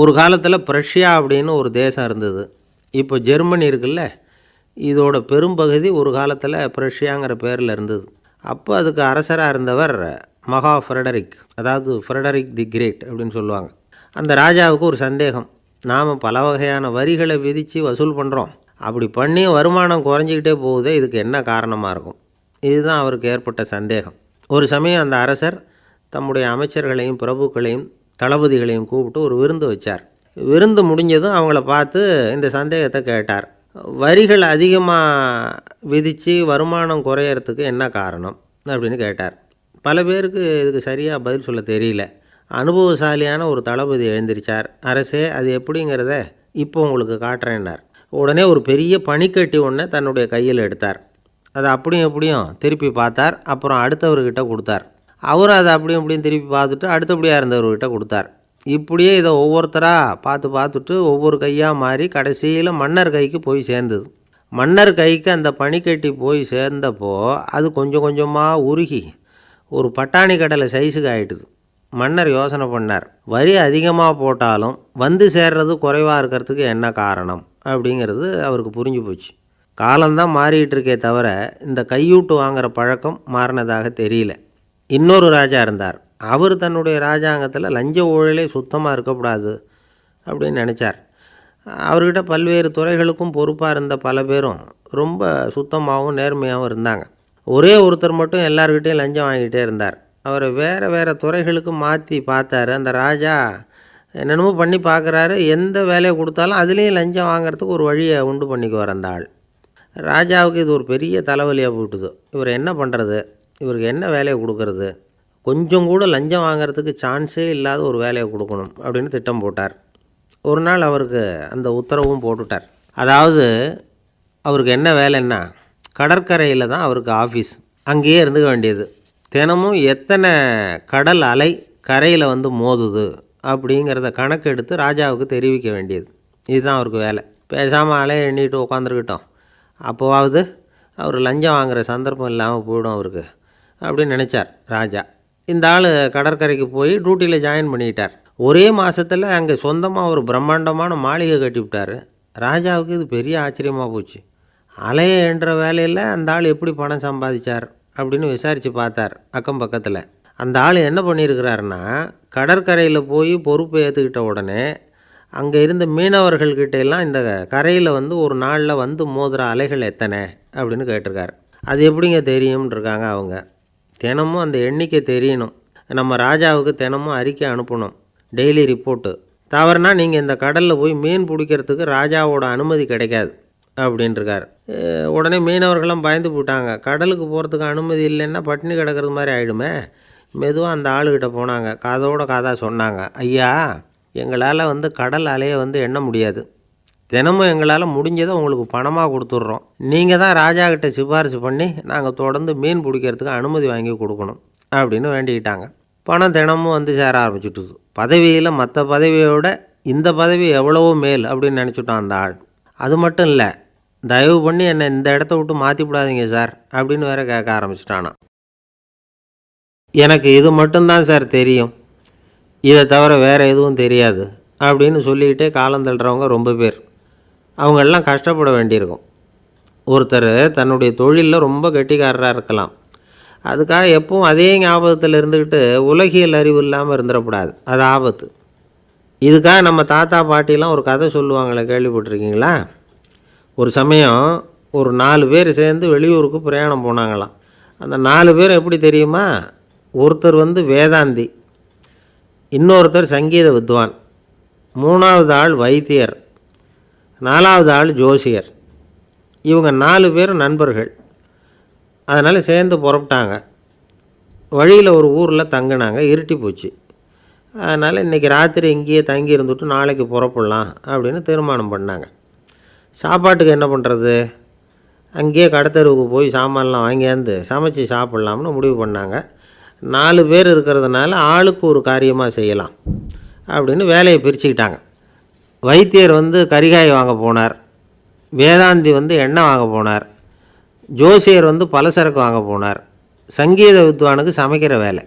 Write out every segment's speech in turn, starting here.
ஒரு காலத்தில் பிரஷ்யா அப்படின்னு ஒரு தேசம் இருந்தது. இப்போ ஜெர்மனி இருக்குல்ல, இதோட பெரும்பகுதி ஒரு காலத்தில் பிரஷ்யாங்கிற பேரில் இருந்தது. அப்போ அதுக்கு அரசராக இருந்தவர் மகா ஃப்ரெடரிக், அதாவது ஃப்ரெடரிக் தி கிரேட் அப்படின்னு சொல்லுவாங்க. அந்த ராஜாவுக்கு ஒரு சந்தேகம். நாம் பல வகையான வரிகளை விதித்து வசூல் பண்ணுறோம், அப்படி பண்ணியும் வருமானம் குறைஞ்சிக்கிட்டே போகுதே, இதுக்கு என்ன காரணமாக இருக்கும்? இதுதான் அவருக்கு ஏற்பட்ட சந்தேகம். ஒரு சமயம் அந்த அரசர் தம்முடைய அமைச்சர்களையும் பிரபுக்களையும் தளபதிகளையும் கூப்பிட்டு ஒரு விருந்து வச்சார். விருந்து முடிஞ்சதும் அவங்கள பார்த்து இந்த சந்தேகத்தை கேட்டார். வரிகள் அதிகமாக விதித்து வருமானம் குறையறதுக்கு என்ன காரணம் அப்படின்னு கேட்டார். பல பேருக்கு இதுக்கு சரியாக பதில் சொல்ல தெரியல. அனுபவசாலியான ஒரு தளபதி எழுந்திரிச்சார். அரசே, அது எப்படிங்கிறத இப்போ உங்களுக்கு காட்டுறேன்னார். உடனே ஒரு பெரிய பனிக்கட்டி ஒன்றை தன்னுடைய கையில் எடுத்தார். அதை அப்படியும் எப்படியும் திருப்பி பார்த்தார். அப்புறம் அடுத்தவர்கிட்ட கொடுத்தார். அவரும் அதை அப்படியும் இப்படியும் திருப்பி பார்த்துட்டு அடுத்தபடியாக இருந்தவர்கிட்ட கொடுத்தார். இப்படியே இதை ஒவ்வொருத்தராக பார்த்துட்டு ஒவ்வொரு கையாக மாறி கடைசியில் மன்னர் கைக்கு போய் சேர்ந்தது. மன்னர் கைக்கு அந்த பனிக்கட்டி போய் சேர்ந்தப்போ அது கொஞ்சம் கொஞ்சமாக உருகி ஒரு பட்டாணி கடலை சைஸுக்கு ஆகிட்டுது. மன்னர் யோசனை பண்ணார், வரி அதிகமாக போட்டாலும் வந்து சேர்றது குறைவாக இருக்கிறதுக்கு என்ன காரணம் அப்படிங்கிறது அவருக்கு புரிஞ்சு போச்சு. காலம்தான் மாறிக்கிட்டு இருக்கே தவிர இந்த கையூட்டு வாங்குகிற பழக்கம் மாறினதாக தெரியல. இன்னொரு ராஜா இருந்தார். அவர் தன்னுடைய ராஜாங்கத்தில் லஞ்ச ஊழலே சுத்தமாக இருக்கக்கூடாது அப்படின்னு நினச்சார். அவர்கிட்ட பல்வேறு துறைகளுக்கும் பொறுப்பாக இருந்த பல பேரும் ரொம்ப சுத்தமாகவும் நேர்மையாகவும் இருந்தாங்க. ஒரே ஒருத்தர் மட்டும் எல்லார்கிட்டையும் லஞ்சம் வாங்கிட்டே இருந்தார். அவரை வேறு துறைகளுக்கு மாற்றி பார்த்தாரு. அந்த ராஜா என்னென்னமோ பண்ணி பார்க்குறாரு. எந்த வேலையை கொடுத்தாலும் அதுலேயும் லஞ்சம் வாங்கிறதுக்கு ஒரு வழியை உண்டு பண்ணிக்குவார் அந்த ஆள். ராஜாவுக்கு இது ஒரு பெரிய தலைவலியாக போட்டுது. இவர் என்ன பண்ணுறது, இவருக்கு என்ன வேலையை கொடுக்கறது, கொஞ்சம் கூட லஞ்சம் வாங்கிறதுக்கு சான்ஸே இல்லாத ஒரு வேலையை கொடுக்கணும் அப்படின்னு திட்டம் போட்டார். ஒரு நாள் அவருக்கு அந்த உத்தரவும் போட்டுட்டார். அதாவது அவருக்கு என்ன வேலைன்னா, கடற்கரையில் தான் அவருக்கு ஆஃபீஸ். அங்கேயே இருந்துக்க வேண்டியது. தினமும் எத்தனை கடல் அலை கரையில் வந்து மோதுது அப்படிங்கிறத கணக்கு எடுத்து ராஜாவுக்கு தெரிவிக்க வேண்டியது. இதுதான் அவருக்கு வேலை. பேசாமல் அலையை எண்ணிட்டு உட்காந்துருக்கட்டும், அப்போவாவது அவர் லஞ்சம் வாங்குகிற சந்தர்ப்பம் இல்லாமல் போயிடும் அவருக்கு அப்படின்னு நினச்சார் ராஜா. இந்த ஆள் கடற்கரைக்கு போய் டியூட்டியில் ஜாயின் பண்ணிக்கிட்டார். ஒரே மாதத்தில் அங்கே சொந்தமாக ஒரு பிரம்மாண்டமான மாளிகை கட்டிவிட்டார். ராஜாவுக்கு இது பெரிய ஆச்சரியமாக போச்சு. அலையை என்ற வேலையில் அந்த ஆள் எப்படி பணம் சம்பாதிச்சார் அப்படின்னு விசாரித்து பார்த்தார் அக்கம் பக்கத்தில். அந்த ஆள் என்ன பண்ணியிருக்கிறாருன்னா, கடற்கரையில் போய் பொறுப்பை ஏற்றுக்கிட்ட உடனே அங்கே இருந்த மீனவர்கள்கிட்ட எல்லாம் இந்த கரையில் வந்து ஒரு நாளில் வந்து மோதுகிற அலைகள் எத்தனை அப்படின்னு கேட்டிருக்காரு. அது எப்படிங்க தெரியும்னு இருக்காங்க அவங்க. தினமும் அந்த எண்ணிக்கை தெரியணும். நம்ம ராஜாவுக்கு தினமும் அறிக்கை அனுப்பணும், டெய்லி ரிப்போர்ட்டு. தவறுனா நீங்கள் இந்த கடலில் போய் மீன் பிடிக்கிறதுக்கு ராஜாவோட அனுமதி கிடைக்காது அப்படின்ட்டுருக்கார். உடனே மீனவர்களும் பயந்து போட்டாங்க. கடலுக்கு போகிறதுக்கு அனுமதி இல்லைன்னா பட்டினி கிடக்கிறது மாதிரி ஆகிடுமே. மெதுவாக அந்த ஆளுகிட்ட போனாங்க. காதோட காதாக சொன்னாங்க, ஐயா, எங்களால் வந்து கடல் அலையை வந்து எண்ண முடியாது. தினமும் எங்களால் முடிஞ்சதை உங்களுக்கு பணமாக கொடுத்துட்றோம். நீங்கள் தான் ராஜா கிட்ட சிபாரிசு பண்ணி நாங்கள் தொடர்ந்து மீன் பிடிக்கிறதுக்கு அனுமதி வாங்கி கொடுக்கணும் அப்படின்னு வேண்டிக்கிட்டாங்க. பணம் தினமும் வந்து சேர ஆரம்பிச்சுட்டுது. பதவியில் மற்ற பதவியோட இந்த பதவி எவ்வளவோ மேல் அப்படின்னு நினச்சிட்டான் அந்த ஆள். அது மட்டும் இல்லை, தயவு பண்ணி என்னை இந்த இடத்த விட்டு மாற்றி விடாதீங்க சார் அப்படின்னு வேற கேட்க ஆரம்பிச்சிட்டானா. எனக்கு இது மட்டும்தான் சார் தெரியும், இதை தவிர வேறு எதுவும் தெரியாது அப்படின்னு சொல்லிக்கிட்டே காலம் தள்ளுறவங்க ரொம்ப பேர். அவங்களெல்லாம் கஷ்டப்பட வேண்டியிருக்கும். ஒருத்தர் தன்னுடைய தொழிலில் ரொம்ப கெட்டிக்காரராக இருக்கலாம். அதுக்காக எப்பவும் அதே ஞாபகத்தில் இருந்துக்கிட்டு உலகியல் அறிவு இல்லாமல் இருந்துடக்கூடாது. அது ஆபத்து. இதுக்காக நம்ம தாத்தா பாட்டிலாம் ஒரு கதை சொல்லுவாங்களே, கேள்விப்பட்டிருக்கீங்களா? ஒரு சமயம் ஒரு 4 பேர் சேர்ந்து வெளியூருக்கு பிரயாணம் போனாங்களாம். அந்த 4 பேர் எப்படி தெரியுமா? ஒருத்தர் வந்து வேதாந்தி, இன்னொருத்தர் சங்கீத வித்வான், 3வது ஆள் வைத்தியர், 4வது ஆள் ஜோசியர். இவங்க 4 பேரும் நண்பர்கள். அதனால் சேர்ந்து புறப்பட்டாங்க. வழியில் ஒரு ஊரில் தங்கினாங்க. இருட்டி போச்சு. அதனால் இன்றைக்கி ராத்திரி இங்கேயே தங்கி இருந்துட்டு நாளைக்கு புறப்படலாம் அப்படின்னு தீர்மானம் பண்ணாங்க. சாப்பாட்டுக்கு என்ன பண்ணுறது? அங்கேயே கடத்தெருவுக்கு போய் சாமான்லாம் வாங்கியாந்து சமைச்சு சாப்பிட்லாம்னு முடிவு பண்ணாங்க. 4 பேர் இருக்கிறதுனால ஆளுக்கு ஒரு காரியமாக செய்யலாம் அப்படின்னு வேலையை பிரிச்சுக்கிட்டாங்க. வைத்தியர் வந்து கரிகாய் வாங்க போனார், வேதாந்தி வந்து எண்ணெய் வாங்க போனார், ஜோசியர் வந்து பலசரக்கு வாங்க போனார், சங்கீத வித்வானுக்கு சமைக்கிற வேலை.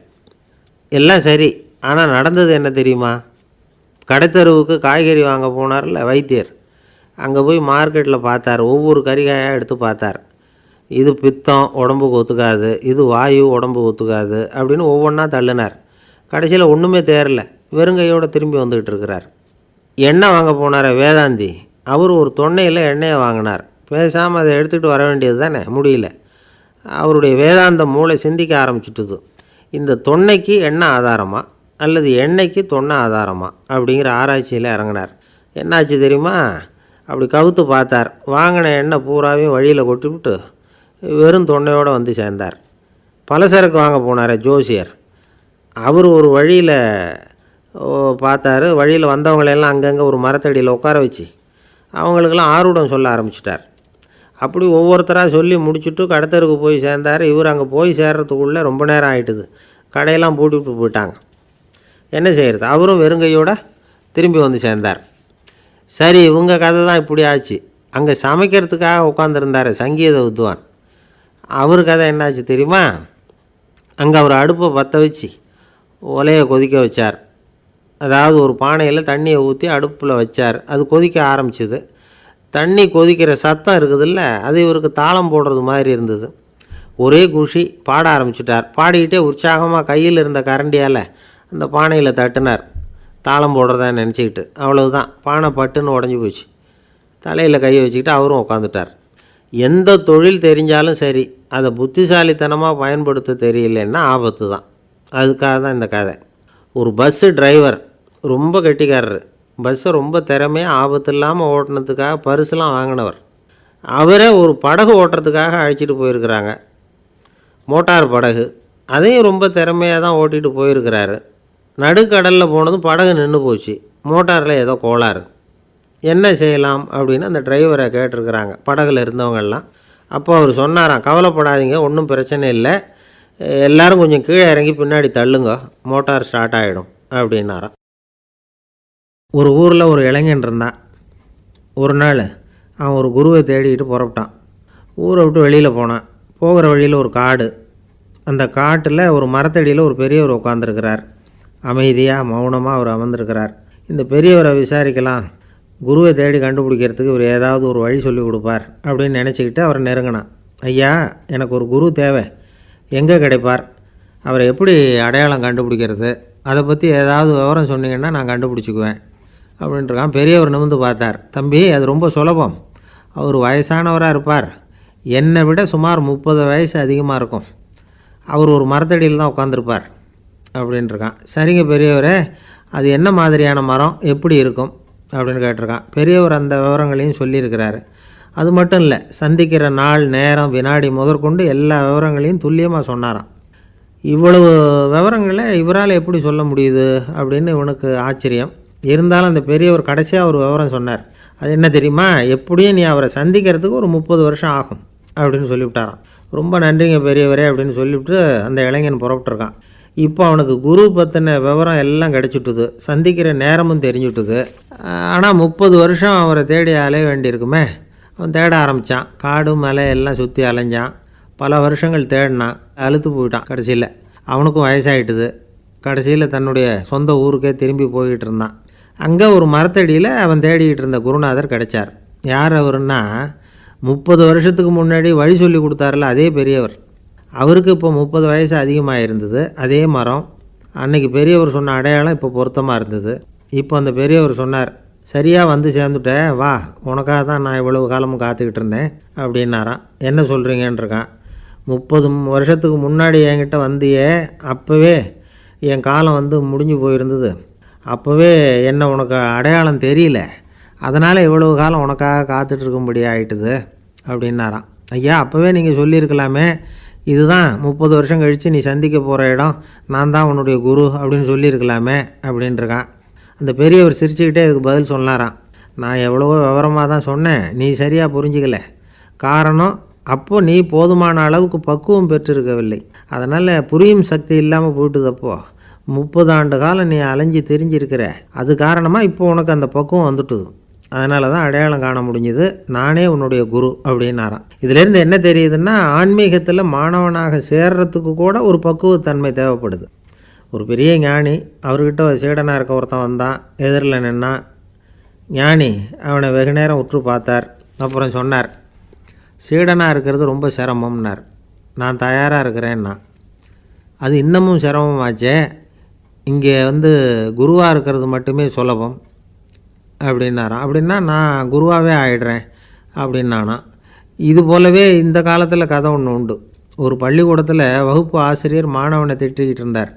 எல்லாம் சரி. ஆனால் நடந்தது என்ன தெரியுமா? கடைத்தெருவுக்கு காய்கறி வாங்க போனார்ல வைத்தியர், அங்கே போய் மார்க்கெட்டில் பார்த்தார். ஒவ்வொரு கறிகாயாக எடுத்து பார்த்தார். இது பித்தம், உடம்புக்கு ஒத்துக்காது, இது வாயு, உடம்புக்கு ஒத்துக்காது அப்படின்னு ஒவ்வொன்றா தள்ளினார். கடைசியில் ஒன்றுமே தேரல, வெறுங்கையோடு திரும்பி வந்துக்கிட்டு இருக்கிறார். எண்ணெய் வாங்க போனார் வேதாந்தி, அவர் ஒரு தொன்னையில் எண்ணெயை வாங்கினார். பேசாமல் அதை எடுத்துகிட்டு வர வேண்டியது தானே, முடியல. அவருடைய வேதாந்த மூளை சிந்திக்க ஆரம்பிச்சுட்டுது. இந்த தொன்னைக்கு எண்ணெய் ஆதாரமா அல்லது எண்ணெய்க்கு தொன்னை ஆதாரமா அப்படிங்கிற ஆராய்ச்சியில் இறங்கினார். என்னாச்சு தெரியுமா? அப்படி கவுத்து பார்த்தார். வாங்கின எண்ணெய் பூராவையும் வழியில் கொட்டிவிட்டு வெறும் தொன்னையோடு வந்து சேர்ந்தார். பலசரக்கு வாங்க போனார் ஜோசியர். அவர் ஒரு வழியில் பார்த்தாரு. வழியில் வந்தவங்களெல்லாம் அங்கங்கே ஒரு மரத்தடியில் உட்கார வச்சு அவங்களுக்கெல்லாம் ஆர்வம் சொல்ல ஆரம்பிச்சிட்டார். அப்படி ஒவ்வொருத்தராக சொல்லி முடிச்சுட்டு கடத்தருக்கு போய் சேர்ந்தார். இவர் அங்கே போய் சேர்றதுக்குள்ளே ரொம்ப நேரம் ஆகிட்டுது. கடையெல்லாம் பூட்டிவிட்டு போயிட்டாங்க. என்ன செய்கிறது? அவரும் வெறுங்கையோடு திரும்பி வந்து சேர்ந்தார். சரி, இவங்க கதை தான் இப்படி ஆச்சு. அங்கே சமைக்கிறதுக்காக உட்காந்துருந்தார் சங்கீத வித்வான். அவர் கதை என்னாச்சு தெரியுமா? அங்கே அவர் அடுப்பை பற்ற வச்சு ஒலையை கொதிக்க வச்சார். அதாவது ஒரு பானையில் தண்ணியை ஊற்றி அடுப்பில் வச்சார். அது கொதிக்க ஆரம்பிச்சிது. தண்ணி கொதிக்கிற சத்தம் இருக்குதுல்ல, அது இவருக்கு தாளம் போடுறது மாதிரி இருந்தது. ஒரே குஷி, பாட ஆரம்பிச்சிட்டார். பாடிக்கிட்டே உற்சாகமாக கையில் இருந்த கரண்டியால் அந்த பானையில் தட்டினார், தாளம் போடுறதா நினச்சிக்கிட்டு. அவ்வளவுதான், பானை பட்டுன்னு உடஞ்சி போச்சு. தலையில் கையை வச்சுக்கிட்டு அவரும் உட்காந்துட்டார். எந்த தொழில் தெரிஞ்சாலும் சரி, அதை புத்திசாலித்தனமாக பயன்படுத்த தெரியலன்னா ஆபத்து தான். அதுக்காக தான் இந்த கதை. ஒரு பஸ்ஸு டிரைவர் ரொம்ப கெட்டிக்காரர். பஸ்ஸை ரொம்ப திறமையாக ஆபத்து இல்லாமல் ஓட்டினதுக்காக பரிசுலாம் வாங்கினவர். அவரே ஒரு படகு ஓட்டுறதுக்காக அழைச்சிட்டு போயிருக்கிறாங்க, மோட்டார் படகு. அதையும் ரொம்ப திறமையாக தான் ஓட்டிகிட்டு போயிருக்கிறாரு. நடுக்கடலில் போனதும் படகு நின்று போச்சு. மோட்டாரில் ஏதோ கோளாறு. என்ன செய்யலாம் அப்படின்னு அந்த டிரைவரை கேட்டிருக்கிறாங்க படகுல இருந்தவங்கெல்லாம். அப்போ அவர் சொன்னாராம், கவலைப்படாதீங்க, ஒன்றும் பிரச்சனை இல்லை, எல்லோரும் கொஞ்சம் கீழே இறங்கி பின்னாடி தள்ளுங்க, மோட்டார் ஸ்டார்ட் ஆகிடும் அப்படின்னாராம். ஒரு ஊரில் ஒரு இளைஞன் இருந்தான். ஒரு நாள் அவன் ஒரு குருவை தேடிக்கிட்டு புறப்பட்டான். ஊரை விட்டு வெளியில் போனான். போகிற வழியில் ஒரு காடு. அந்த காட்டில் ஒரு மரத்தடியில் ஒரு பெரியவர் உட்காந்துருக்கிறார். அமைதியாக மௌனமாக அவர் அமர்ந்திருக்கிறார். இந்த பெரியவரை விசாரிக்கலாம், குருவை தேடி கண்டுபிடிக்கிறதுக்கு இவர் ஏதாவது ஒரு வழி சொல்லி கொடுப்பார் அப்படின்னு நினச்சிக்கிட்டு அவரை நெருங்கினான். ஐயா, எனக்கு ஒரு குரு தேவை, எங்கே கிடைப்பார்? அவரை எப்படி அடையாளம் கண்டுபிடிக்கிறது? அதை பற்றி ஏதாவது விவரம் சொன்னீங்கன்னா நான் கண்டுபிடிச்சிக்குவேன் அப்படின்ட்டுருக்கான். பெரியவர் நிமிர்ந்து பார்த்தார். தம்பி, அது ரொம்ப சுலபம். அவர் வயசானவராக இருப்பார், என்னை விட சுமார் 30 வயசு அதிகமாக இருக்கும். அவர் ஒரு மரத்தடியில் தான் உட்காந்துருப்பார் அப்படின்ட்டுருக்கான். சரிங்க பெரியவரே, அது என்ன மாதிரியான மரம், எப்படி இருக்கும் அப்படின்னு கேட்டிருக்கான். பெரியவர் அந்த விவரங்களையும் சொல்லியிருக்கிறாரு. அது மட்டும் இல்லை, சந்திக்கிற நாள், நேரம், வினாடி முதற்கொண்டு எல்லா விவரங்களையும் துல்லியமாக சொன்னாராம். இவ்வளவு விவரங்களை இவரால் எப்படி சொல்ல முடியுது அப்படின்னு இவனுக்கு ஆச்சரியம். இருந்தாலும் அந்த பெரியவர் கடைசியாக ஒரு விவரம் சொன்னார். அது என்ன தெரியுமா? எப்படியும் நீ அவரை சந்திக்கிறதுக்கு ஒரு 30 வருஷம் ஆகும் அப்படின்னு சொல்லிவிட்டாராம். ரொம்ப நன்றிங்க பெரியவரே அப்படின்னு சொல்லிவிட்டு அந்த இளைஞன் புறப்பட்டுருக்கான். இப்போ அவனுக்கு குரு பற்றின விவரம் எல்லாம் கிடச்சிட்டுது, சந்திக்கிற நேரமும் தெரிஞ்சுட்டுது. ஆனால் 30 வருஷம் அவரை தேடி அலைய வேண்டியிருக்குமே. அவன் தேட ஆரம்பித்தான். காடு மலை எல்லாம் சுற்றி அலைஞ்சான். பல வருஷங்கள் தேடினான், அழுத்து போயிட்டான். கடைசியில் அவனுக்கும் வயசாகிட்டுது. கடைசியில் தன்னுடைய சொந்த ஊருக்கே திரும்பி போய்கிட்டு இருந்தான். அங்கே ஒரு மரத்தடியில் அவன் தேடிக்கிட்டு இருந்த குருநாதர் கிடைச்சார். யார் அவருன்னா, 30 வருஷத்துக்கு முன்னாடி வழி சொல்லி கொடுத்தாருல அதே பெரியவர். அவருக்கு இப்போ 30 வயசு அதிகமாக இருந்தது. அதே மரம். அன்னைக்கு பெரியவர் சொன்ன அடையாளம் இப்போ பொருத்தமாக இருந்தது. இப்போ அந்த பெரியவர் சொன்னார், சரியாக வந்து சேர்ந்துட்டேன், வா, உனக்காக தான் நான் இவ்வளவு காலமும் காத்துக்கிட்டு இருந்தேன் அப்படின்னாராம். என்ன சொல்கிறீங்கன்றிருக்கான். 30 வருஷத்துக்கு முன்னாடி என்கிட்ட வந்தியே, அப்போவே என் காலம் வந்து முடிஞ்சு போயிருந்தது. அப்போவே என்ன உனக்கு அடையாளம் தெரியல, அதனால் இவ்வளவு காலம் உனக்காக காத்துட்ருக்கும்படி ஆகிட்டுது அப்படின்னாராம். ஐயா, அப்போவே நீங்கள் சொல்லியிருக்கலாமே, இதுதான் 30 வருஷம் கழித்து நீ சந்திக்க போகிற இடம், நான் தான் உன்னுடைய குரு அப்படின்னு சொல்லியிருக்கலாமே அப்படின்ட்டுருக்கான். அந்த பெரியவர் சிரிச்சுக்கிட்டே இதுக்கு பதில் சொன்னாராம். நான் எவ்வளவோ விவரமாக தான் சொன்னேன், நீ சரியாக புரிஞ்சிக்கல. காரணம், அப்போது நீ போதுமான அளவுக்கு பக்குவம் பெற்றிருக்கவில்லை. அதனால் புரியும் சக்தி இல்லாமல் போயிட்டுதப்போ 30 ஆண்டு காலம் நீ அலைஞ்சி தெரிஞ்சிருக்கிற. அது காரணமாக இப்போ உனக்கு அந்த பக்குவம் வந்துட்டுது. அதனால தான் அடையாளம் காண முடிஞ்சுது, நானே உன்னுடைய குரு அப்படின்னாராம். இதிலேருந்து என்ன தெரியுதுன்னா, ஆன்மீகத்தில் மாணவனாக சேர்றதுக்கு கூட ஒரு பக்குவத்தன்மை தேவைப்படுது. ஒரு பெரிய ஞானி, அவர்கிட்ட சீடனாக இருக்க ஒருத்தன் வந்தான், எதிரில் நின்னான். ஞானி அவனை வெகு நேரம் உற்று பார்த்தார். அப்புறம் சொன்னார், சீடனாக இருக்கிறது ரொம்ப சிரமம்னார். நான் தயாராக இருக்கிறேன்னா. அது இன்னமும் சிரமமாச்சே, இங்கே குருவாக இருக்கிறது மட்டுமே சுலபம் அப்படின்னாராம். அப்படின்னா நான் குருவாகவே ஆகிடுறேன் அப்படின்னானா. இது போலவே இந்த காலத்தில் கதை ஒன்று உண்டு. ஒரு பள்ளிக்கூடத்தில் வகுப்பு ஆசிரியர் மாணவனை திட்டிக்கிட்டு இருந்தார்.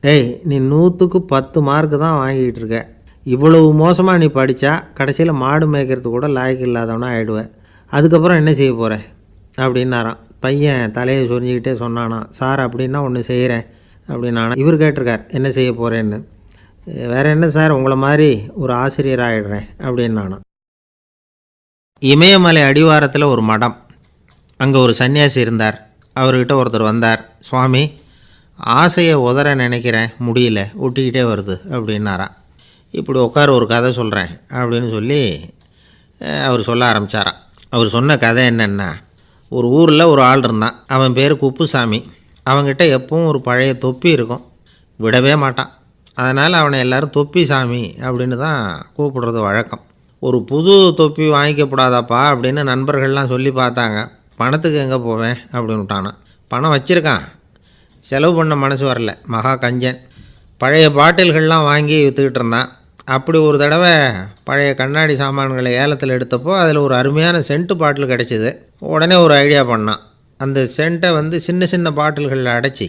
டேய், நீ 100க்கு 10 மார்க்கு தான் வாங்கிக்கிட்டு இருக்க. இவ்வளவு மோசமாக நீ படித்தா கடைசியில் மாடு மேய்க்கிறது கூட லாய்க்கு இல்லாதவனா ஆகிடுவேன். அதுக்கப்புறம் என்ன செய்ய போகிறேன் அப்படின்னாராம். பையன் தலையை சொரிஞ்சிக்கிட்டே சொன்னானா, சார் அப்படின்னா ஒன்று செய்கிறேன் அப்படின்னானா. இவர் கேட்டிருக்கார், என்ன செய்ய போகிறேன்னு. வேறு என்ன சார், உங்களை மாதிரி ஒரு ஆசிரியர் ஆகிடுறேன் அப்படின்னானா. இமயமலை அடிவாரத்தில் ஒரு மடம். அங்கே ஒரு சன்னியாசி இருந்தார். அவர்கிட்ட ஒருத்தர் வந்தார். சுவாமி, ஆசையை உதற நினைக்கிறேன், முடியல, ஒட்டிக்கிட்டே வருது அப்படின்னாராம். இப்படி உட்கார, ஒரு கதை சொல்கிறேன் அப்படின்னு சொல்லி அவர் சொல்ல ஆரம்பித்தாராம். அவர் சொன்ன கதை என்னென்னா, ஒரு ஊரில் ஒரு ஆள் இருந்தான். அவன் பேர் குப்புசாமி. அவன்கிட்ட எப்பவும் ஒரு பழைய தொப்பி இருக்கும், விடவே மாட்டான். அதனால் அவனை எல்லோரும் தொப்பி சாமி அப்படின்னு தான் கூப்பிடுறது வழக்கம். ஒரு புது தொப்பி வாங்கிக்கப்படாதாப்பா அப்படின்னு நண்பர்கள்லாம் சொல்லி பார்த்தாங்க. பணத்துக்கு எங்கே போவேன் அப்படின்னு விட்டானான். பணம் வச்சுருக்கான், செலவு பண்ண மனசு வரல. மகா கஞ்சன். பழைய பாட்டில்கள்லாம் வாங்கி விற்றுக்கிட்டு இருந்தான். அப்படி ஒரு தடவை பழைய கண்ணாடி சாமான்களை ஏலத்தில் எடுத்தப்போ அதில் ஒரு அருமையான சென்ட்டு பாட்டில் கிடச்சிது. உடனே ஒரு ஐடியா பண்ணான். அந்த சென்ட்டை சின்ன சின்ன பாட்டில்களில் அடைச்சி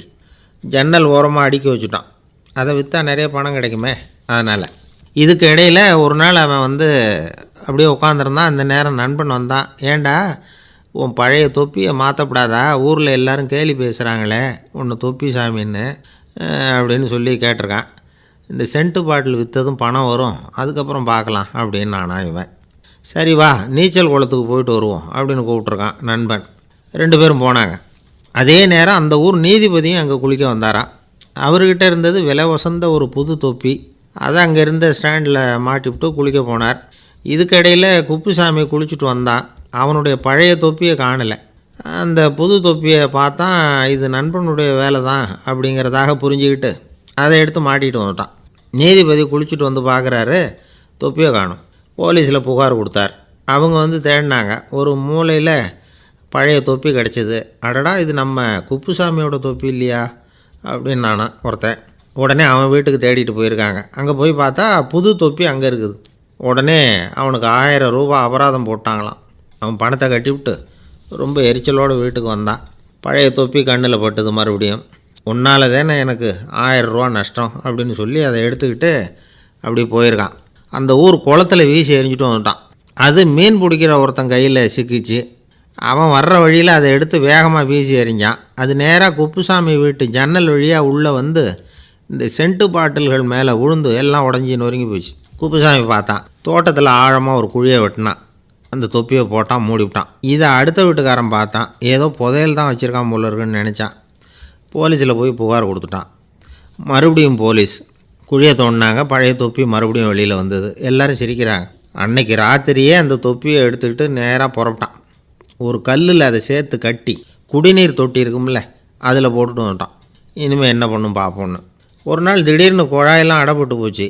ஜன்னல் ஓரமாக அடுக்கி வச்சுட்டான். அதை விற்றா நிறைய பணம் கிடைக்குமே. அதனால் இதுக்கு இடையில் ஒரு நாள் அவன் அப்படியே உட்காந்துருந்தான். அந்த நேரம் நண்பன் வந்தான். ஏண்டா, உன் பழைய தொப்பியை மாற்றப்படாதா? ஊரில் எல்லோரும் கேலி பேசுகிறாங்களே உன்னை தொப்பி சாமின்னு அப்படின்னு சொல்லி கேட்டிருக்கான். இந்த சென்ட்டு பாட்டில் விற்றதும் பணம் வரும், அதுக்கப்புறம் பார்க்கலாம் அப்படின்னு நானா. இவன் சரி வா, நீச்சல் குளத்துக்கு போயிட்டு வருவோம் அப்படின்னு கூப்பிட்ருக்கான் நண்பன். 2 பேரும் போனாங்க. அதே நேரம் அந்த ஊர் நீதிபதியும் அங்கே குளிக்க வந்தாராம். அவர்கிட்ட இருந்தது விலை வசந்த ஒரு புது தொப்பி. அதை அங்கே இருந்த ஸ்டாண்டில் மாட்டிவிட்டு குளிக்க போனார். இதுக்கிடையில் குப்புசாமி குளிச்சுட்டு வந்தான். அவனுடைய பழைய தொப்பியை காணலை. அந்த புது தொப்பியை பார்த்தா இது நண்பனுடைய வேலை தான் அப்படிங்கிறதாக புரிஞ்சுக்கிட்டு அதை எடுத்து மாட்டிகிட்டு வந்துட்டான். நீதிபதி குளிச்சுட்டு வந்து பார்க்குறாரு, தொப்பியை காணும். போலீஸில் புகார் கொடுத்தார். அவங்க தேடினாங்க. ஒரு மூலையில் பழைய தொப்பி கிடச்சிது. அடடா, இது நம்ம குப்புசாமியோட தொப்பி இல்லையா அப்படின்னு நானா ஒருத்தன். உடனே அவன் வீட்டுக்கு தேடிட்டு போயிருக்காங்க. அங்கே போய் பார்த்தா புது தொப்பி அங்கே இருக்குது. உடனே அவனுக்கு 1000 ரூபா அபராதம் போட்டாங்களாம். அவன் பணத்தை கட்டிவிட்டு ரொம்ப எரிச்சலோடு வீட்டுக்கு வந்தான். பழைய தொப்பி கண்ணில் பட்டுது. மறுபடியும், உன்னால் தானே எனக்கு 1000 ரூபா நஷ்டம் அப்படின்னு சொல்லி அதை எடுத்துக்கிட்டு அப்படி போயிருக்கான். அந்த ஊர் குளத்தில் வீசி எரிஞ்சிட்டு வந்துட்டான். அது மீன் பிடிக்கிற ஒருத்தன் கையில் சிக்கிச்சு. அவன் வர்ற வழியில் அதை எடுத்து வேகமாக வீசி எறிஞ்சான். அது நேராக குப்புசாமி வீட்டு ஜன்னல் வழியாக உள்ளே இந்த சென்ட்டு பாட்டில்கள் மேலே விழுந்து எல்லாம் உடஞ்சி நொறுங்கி போச்சு. குப்புசாமி பார்த்தான். தோட்டத்தில் ஆழமாக ஒரு குழியை வெட்டினான். அந்த தொப்பியை போட்டான், மூடிவிட்டான். இதை அடுத்த வீட்டுக்காரன் பார்த்தான். ஏதோ புதையல் தான் வச்சுருக்கான் போல இருக்குன்னு நினச்சான். போலீஸில் போய் புகார் கொடுத்துட்டான். மறுபடியும் போலீஸ் குழியை தோண்டினாங்க. பழைய தொப்பி மறுபடியும் வெளியில் வந்தது. எல்லோரும் சிரிக்கிறாங்க. அன்னைக்கு ராத்திரியே அந்த தொப்பியை எடுத்துக்கிட்டு நேராக புறப்பட்டான். ஒரு கல்லில் அதை சேர்த்து கட்டி குடிநீர் தொட்டி இருக்கும்ல, அதில் போட்டுட்டு வந்துட்டான். இனிமேல் என்ன பண்ணும் பார்ப்போன்னு. ஒரு நாள் திடீர்னு குழாயெல்லாம் அடைப்பட்டு போச்சு.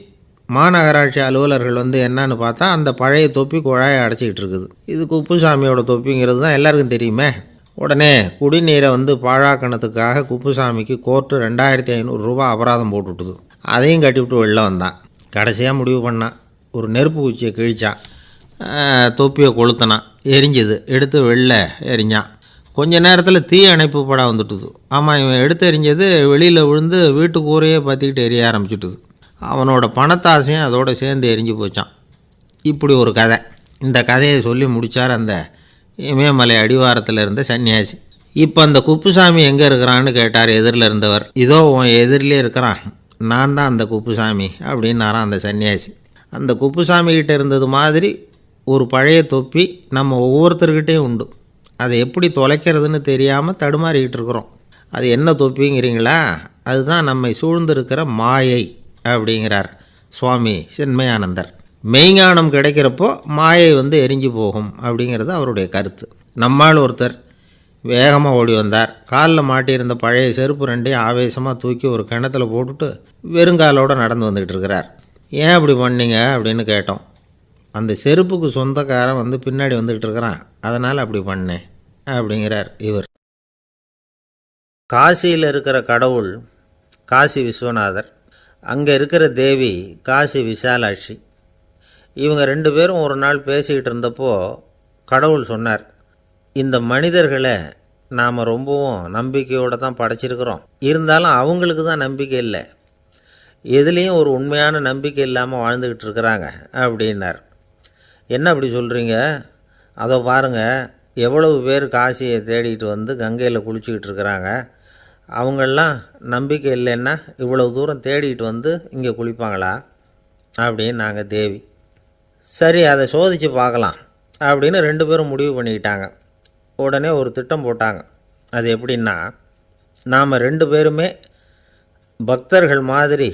மாநகராட்சி அலுவலர்கள் என்னன்னு பார்த்தா அந்த பழைய தொப்பி குழாயை அடைச்சிக்கிட்டு இருக்குது. இது குப்புசாமியோட தொப்பிங்கிறது தான் எல்லாருக்கும் தெரியுமே. உடனே குடிநீரை பாழாக்கணத்துக்காக குப்புசாமிக்கு கோர்ட்டு 2500 ரூபா அபராதம் போட்டுவிட்டுது. அதையும் கட்டிவிட்டு வெளில வந்தான். கடைசியாக முடிவு பண்ணான். ஒரு நெருப்பு குச்சியை கிழிச்சான். தொப்பியை கொளுத்தினான். எரிஞ்சுது. எடுத்து வெளில எரிஞ்சான். கொஞ்ச நேரத்தில் தீ அணைப்பு படம் வந்துட்டுது. ஆமாம், இவன் எடுத்து எரிஞ்சது வெளியில் விழுந்து வீட்டு கூரையே பற்றிக்கிட்டு எரிய ஆரம்பிச்சுட்டுது. அவனோட பணத்தாசையும் அதோடு சேர்ந்து எரிஞ்சு போச்சான். இப்படி ஒரு கதை. இந்த கதையை சொல்லி முடித்தார் அந்த இமயமலை அடிவாரத்தில் இருந்த சன்னியாசி. இப்போ அந்த குப்புசாமி எங்கே இருக்கிறான்னு கேட்டார் எதிரில் இருந்தவர். இதோ உன் எதிரிலே இருக்கிறான், நான் தான் அந்த குப்புசாமி அப்படின்னாரான் அந்த சன்னியாசி. அந்த குப்புசாமிகிட்ட இருந்தது மாதிரி ஒரு பழைய தொப்பி நம்ம ஒவ்வொருத்தர்கிட்டையும் உண்டு. அதை எப்படி தொலைக்கிறதுன்னு தெரியாமல் தடுமாறிக்கிட்டு இருக்கிறோம். அது என்ன தொப்பிங்கிறீங்களா? அதுதான் நம்மை சூழ்ந்திருக்கிற மாயை அப்படிங்கிறார் சுவாமி சின்மயானந்தர். மெய்ஞானம் கிடைக்கிறப்போ மாயை எரிஞ்சு போகும் அப்படிங்கிறது அவருடைய கருத்து. நம்மால் ஒருத்தர் வேகமாக ஓடி வந்தார். காலில் மாட்டியிருந்த பழைய செருப்பு ரெண்டையும் ஆவேசமாக தூக்கி ஒரு கிணத்துல போட்டுட்டு வெறுங்காலோடு நடந்து வந்துக்கிட்டு இருக்கிறார். ஏன் அப்படி பண்ணீங்க அப்படின்னு கேட்டோம். அந்த செருப்புக்கு சொந்தக்காரன் வந்து பின்னாடி வந்துக்கிட்டு இருக்கிறான், அதனால் அப்படி பண்ணேன் அப்படிங்கிறார் இவர். காசியில் இருக்கிற கடவுள் காசி விஸ்வநாதர், அங்கே இருக்கிற தேவி காசி விசாலாட்சி. இவங்க 2 பேரும் ஒரு நாள் பேசிக்கிட்டு இருந்தப்போ கடவுள் சொன்னார், இந்த மனிதர்களை நாம் ரொம்பவும் நம்பிக்கையோடு தான் படைச்சிருக்கிறோம், இருந்தாலும் அவங்களுக்கு தான் நம்பிக்கை இல்லை, எதுலேயும் ஒரு உண்மையான நம்பிக்கை இல்லாமல் வாழ்ந்துக்கிட்டு இருக்கிறாங்க அப்படின்னார். என்ன அப்படி சொல்கிறீங்க? அதை பாருங்கள், எவ்வளவு பேர் காசியை தேடிட்டு வந்து கங்கையில் குளிச்சுக்கிட்டு இருக்கிறாங்க, அவங்களெலாம் நம்பிக்கை இல்லைன்னா இவ்வளவு தூரம் தேடிட்டு வந்து இங்கே குளிப்பாங்களா அப்படின்னு நாங்கள் தேவி. சரி, அதை சோதித்து பார்க்கலாம் அப்படின்னு 2 பேரும் முடிவு பண்ணிக்கிட்டாங்க. உடனே ஒரு திட்டம் போட்டாங்க. அது எப்படின்னா, நாம் 2 பேருமே பக்தர்கள் மாதிரி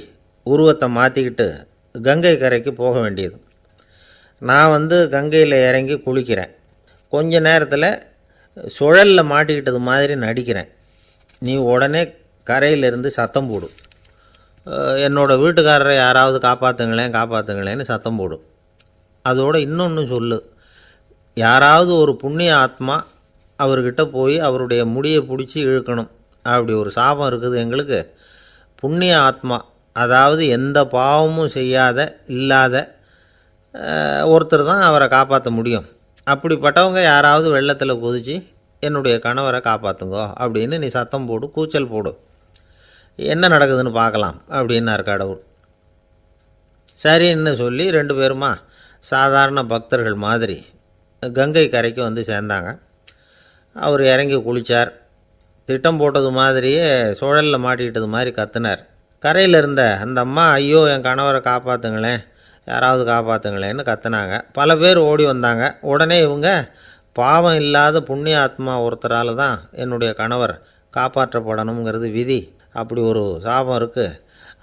உருவத்தை மாற்றிக்கிட்டு கங்கை கரைக்கு போக வேண்டியது. நான் வந்து கங்கையில் இறங்கி குளிக்கிறேன், கொஞ்ச நேரத்தில் சுழலில் மாட்டிக்கிட்டது மாதிரி நடிக்கிறேன். நீ உடனே கரையிலிருந்து சத்தம் போடும், என்னோடய வீட்டுக்காரரை யாராவது காப்பாற்றுங்களேன்னு சத்தம் போடும். அதோடு இன்னொன்று சொல்லு, யாராவது ஒரு புண்ணிய ஆத்மா அவர்கிட்ட போய் அவருடைய முடியை பிடிச்சி இழுக்கணும், அப்படி ஒரு சாபம் இருக்குது எங்களுக்கு. புண்ணிய ஆத்மா, அதாவது எந்த பாவமும் செய்யாத இல்லாத ஒருத்தர் தான் அவரை காப்பாற்ற முடியும். அப்படிப்பட்டவங்க யாராவது வெள்ளத்தில் குதித்து என்னுடைய கணவரை காப்பாற்றுங்கோ அப்படின்னு நீ சத்தம் போடு, கூச்சல் போடு, என்ன நடக்குதுன்னு பார்க்கலாம் அப்படின்னார் கடவுள். சரின்னு சொல்லி 2 பேருமா சாதாரண பக்தர்கள் மாதிரி கங்கை கரைக்கு வந்து சேர்ந்தாங்க. அவர் இறங்கி குளித்தார். திட்டம் போட்டது மாதிரியே சுழலில் மாட்டிக்கிட்டது மாதிரி கத்துனார். கரையில் இருந்த அந்த அம்மா, ஐயோ என் கணவரை காப்பாற்றுங்களேன், யாராவது காப்பாற்றுங்களேன்னு கத்துனாங்க. பல பேர் ஓடி வந்தாங்க. உடனே இவங்க, பாவம் இல்லாத புண்ணிய ஆத்மா ஒருத்தரால் தான் என்னுடைய கணவர் காப்பாற்றப்படணுங்கிறது விதி, அப்படி ஒரு சாபம் இருக்குது,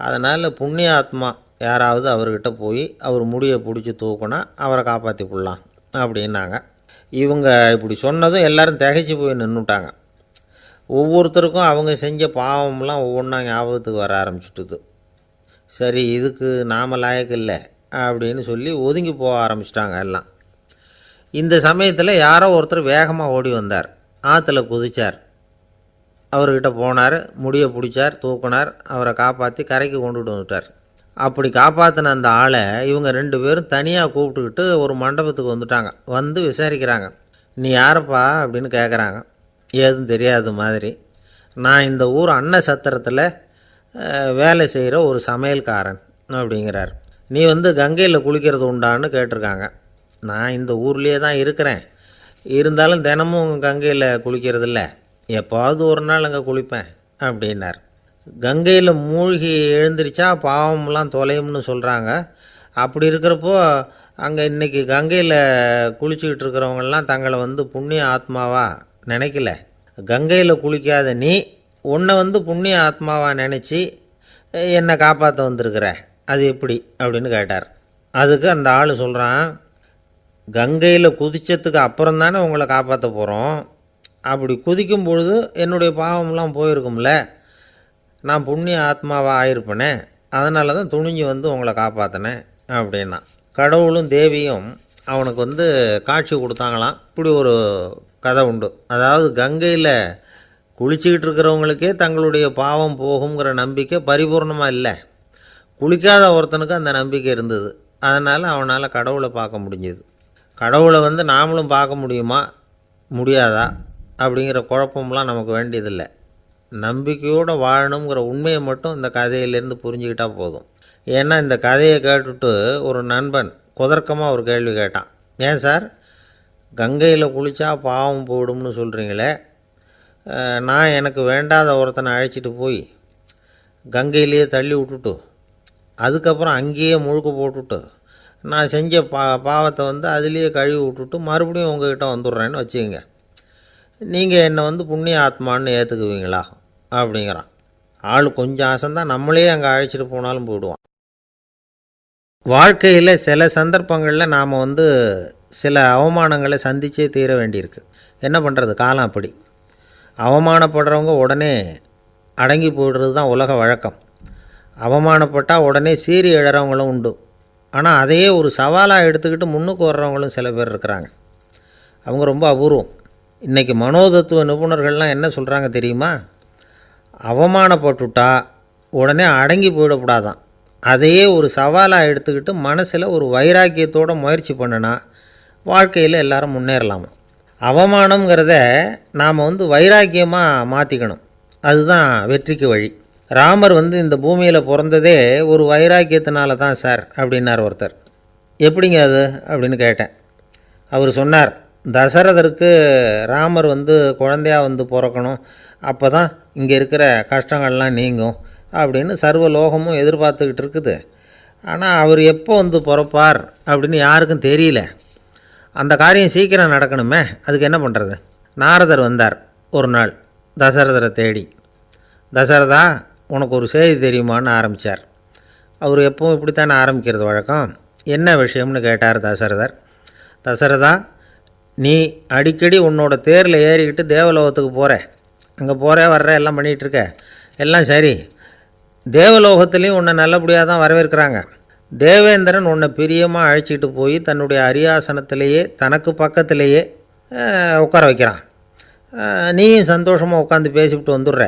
அதனால் புண்ணிய ஆத்மா யாராவது அவர்கிட்ட போய் அவர் முடியை பிடிச்சி தூக்குனா அவரை காப்பாற்றி போடலாம் அப்படின்னாங்க. இவங்க இப்படி சொன்னதும் எல்லோரும் திகைச்சு போய் நின்றுட்டாங்க. ஒவ்வொருத்தருக்கும் அவங்க செஞ்ச பாவம்லாம் ஒவ்வொன்றா ஞாபகத்துக்கு வர ஆரம்பிச்சுட்டுது. சரி, இதுக்கு நாம லாயக்கு இல்லை அப்படின்னு சொல்லி ஒதுங்கி போக ஆரம்பிச்சிட்டாங்க எல்லாம். இந்த சமயத்தில் யாரோ ஒருத்தர் வேகமாக ஓடி வந்தார், ஆற்றுல குதித்தார். அவர்கிட்ட போனார், முடியை பிடிச்சார், தூக்கினார், அவரை காப்பாற்றி கரைக்கு கொண்டுட்டு வந்துட்டார். அப்படி காப்பாற்றின அந்த ஆளை இவங்க 2 பேரும் தனியாக கூப்பிட்டுக்கிட்டு ஒரு மண்டபத்துக்கு வந்துட்டாங்க. வந்து விசாரிக்கிறாங்க. நீ யாரப்பா அப்படின்னு கேட்குறாங்க. ஏதும் தெரியாத மாதிரி. நான் இந்த ஊர் அன்ன சத்திரத்தில் வேலை செய்கிற ஒரு சமையல்காரன் அப்படிங்கிறார். நீ வந்து கங்கையில் குளிக்கிறது உண்டான்னு கேட்டிருக்காங்க. நான் இந்த ஊர்லேயே தான் இருக்கிறேன், இருந்தாலும் தினமும் கங்கையில் குளிக்கிறதில்ல, எப்போது ஒரு நாள் அங்கே குளிப்பேன் அப்படின்னார். கங்கையில் மூழ்கி எழுந்திரிச்சா பாவம்லாம் தொலையும்னு சொல்கிறாங்க. அப்படி இருக்கிறப்போ அங்கே இன்றைக்கி கங்கையில் குளிச்சுக்கிட்டு இருக்கிறவங்கெல்லாம் தங்களை வந்து புண்ணிய ஆத்மாவாக நினைக்கல. கங்கையில் குளிக்காத நீ உன்னை வந்து புண்ணிய ஆத்மாவாக நினச்சி என்னை காப்பாற்ற வந்திருக்கிற, அது எப்படி அப்படின்னு கேட்டார். அதுக்கு அந்த ஆள் சொல்கிறான், கங்கையில் குதித்ததுக்கு அப்புறம் தானே உங்களை காப்பாற்ற போகிறோம், அப்படி குதிக்கும் பொழுது என்னுடைய பாவம்லாம் போயிருக்கும்ல, நான் புண்ணிய ஆத்மாவாக ஆயிருப்பேனே, அதனால தான் துணிஞ்சு வந்து உங்களை காப்பாற்றினேன் அப்படின்னா. கடவுளும் தேவியும் அவனுக்கு வந்து காட்சி கொடுத்தாங்களாம். இப்படி ஒரு கதை உண்டு. அதாவது கங்கையில் குளிச்சுக்கிட்டு இருக்கிறவங்களுக்கே தங்களுடைய பாவம் போகுங்கிற நம்பிக்கை பரிபூர்ணமாக இல்லை, குளிக்காத ஒருத்தனுக்கு அந்த நம்பிக்கை இருந்தது. அதனால் அவனால் கடவுளை பார்க்க முடிஞ்சது. கடவுளை வந்து நாமளும் பார்க்க முடியுமா முடியாதா அப்படிங்கிற குழப்பம்லாம் நமக்கு வேண்டியதில்லை. நம்பிக்கையோடு வாழணுங்கிற உண்மையை மட்டும் இந்த கதையிலேருந்து புரிஞ்சுக்கிட்டால் போதும். ஏன்னா இந்த கதையை கேட்டுட்டு ஒரு நண்பன் குதர்க்கமாக ஒரு கேள்வி கேட்டான். ஏன் சார், கங்கையில் குளித்தா பாவம் போயிடும்னு சொல்கிறீங்களே, நான் எனக்கு வேண்டாத ஒருத்தனை அழைச்சிட்டு போய் கங்கையிலேயே தள்ளி விட்டுட்டு அதுக்கப்புறம் அங்கேயே முழுக்க போட்டுட்டு நான் செஞ்ச பாவத்தை வந்து அதுலேயே கழுவி விட்டுட்டு மறுபடியும் உங்ககிட்ட வந்துடுறேன்னு வச்சுக்கோங்க, நீங்கள் என்னை வந்து புண்ணிய ஆத்மான்னு ஏற்றுக்குவீங்களா அப்படிங்கிறான். ஆள் கொஞ்சம் ஆசைந்தான், நம்மளே அங்கே அழைச்சிட்டு போனாலும் போயிடுவான். வாழ்க்கையில் சில சந்தர்ப்பங்களில் நாம் வந்து சில அவமானங்களை சந்தித்தே தீர வேண்டியிருக்கு. என்ன பண்ணுறது, காலம் அப்படி. அவமானப்படுறவங்க உடனே அடங்கி போய்டுறது தான் உலக வழக்கம். அவமானப்பட்டால் உடனே சீறி எழறவங்களும் உண்டு. ஆனால் அதையே ஒரு சவாலாக எடுத்துக்கிட்டு முன்னுக்கு வர்றவங்களும் சில பேர் இருக்கிறாங்க. அவங்க ரொம்ப அபூர்வம். இன்றைக்கி மனோதத்துவ நிபுணர்கள்லாம் என்ன சொல்கிறாங்க தெரியுமா? அவமானப்பட்டுட்டா உடனே அடங்கி போயிடக்கூடாதான். அதையே ஒரு சவாலாக எடுத்துக்கிட்டு மனசில் ஒரு வைராக்கியத்தோடு முயற்சி பண்ணினா வாழ்க்கையில் எல்லாரும் முன்னேறலாமா. அவமானங்கிறத நாம் வைராக்கியமாக மாற்றிக்கணும். அதுதான் வெற்றிக்கு வழி. ராமர் இந்த பூமியில் பிறந்ததே ஒரு வைராக்கியத்தினால தான் சார் அப்படின்னார் ஒருத்தர். எப்படிங்க அது அப்படின்னு கேட்டேன். அவர் சொன்னார், தசரதருக்கு ராமர் குழந்தையாக பிறக்கணும், அப்போ தான் இங்கே இருக்கிற கஷ்டங்கள்லாம் நீங்கும் அப்படின்னு சர்வ லோகமும் எதிர்பார்த்துக்கிட்டு இருக்குது. ஆனால் அவர் எப்போ பிறப்பார் அப்படின்னு யாருக்கும் தெரியல. அந்த காரியம் சீக்கிரம் நடக்கணுமே, அதுக்கு என்ன பண்ணுறது? நாரதர் வந்தார் ஒரு நாள் தசரதரை தேடி. தசரதா, உனக்கு ஒரு செய்தி தெரியுமான்னு ஆரம்பித்தார். அவர் எப்பவும் இப்படித்தானே ஆரம்பிக்கிறது வழக்கம். என்ன விஷயம்னு கேட்டார் தசரதர். தசரதா, நீ அடிக்கடி உன்னோட தேரில் ஏறிக்கிட்டு தேவலோகத்துக்கு போகிற, அங்கே போகிற வர்ற எல்லாம் பண்ணிகிட்ருக்க, எல்லாம் சரி. தேவலோகத்துலேயும் உன்னை நல்லபடியாக தான் வரவேற்கிறாங்க. தேவேந்திரன் உன்னை பிரியமாக அழைச்சிட்டு போய் தன்னுடைய அரியாசனத்திலேயே தனக்கு பக்கத்திலேயே உட்கார வைக்கிறான். நீயும் சந்தோஷமாக உட்காந்து பேசிவிட்டு வந்துடுற.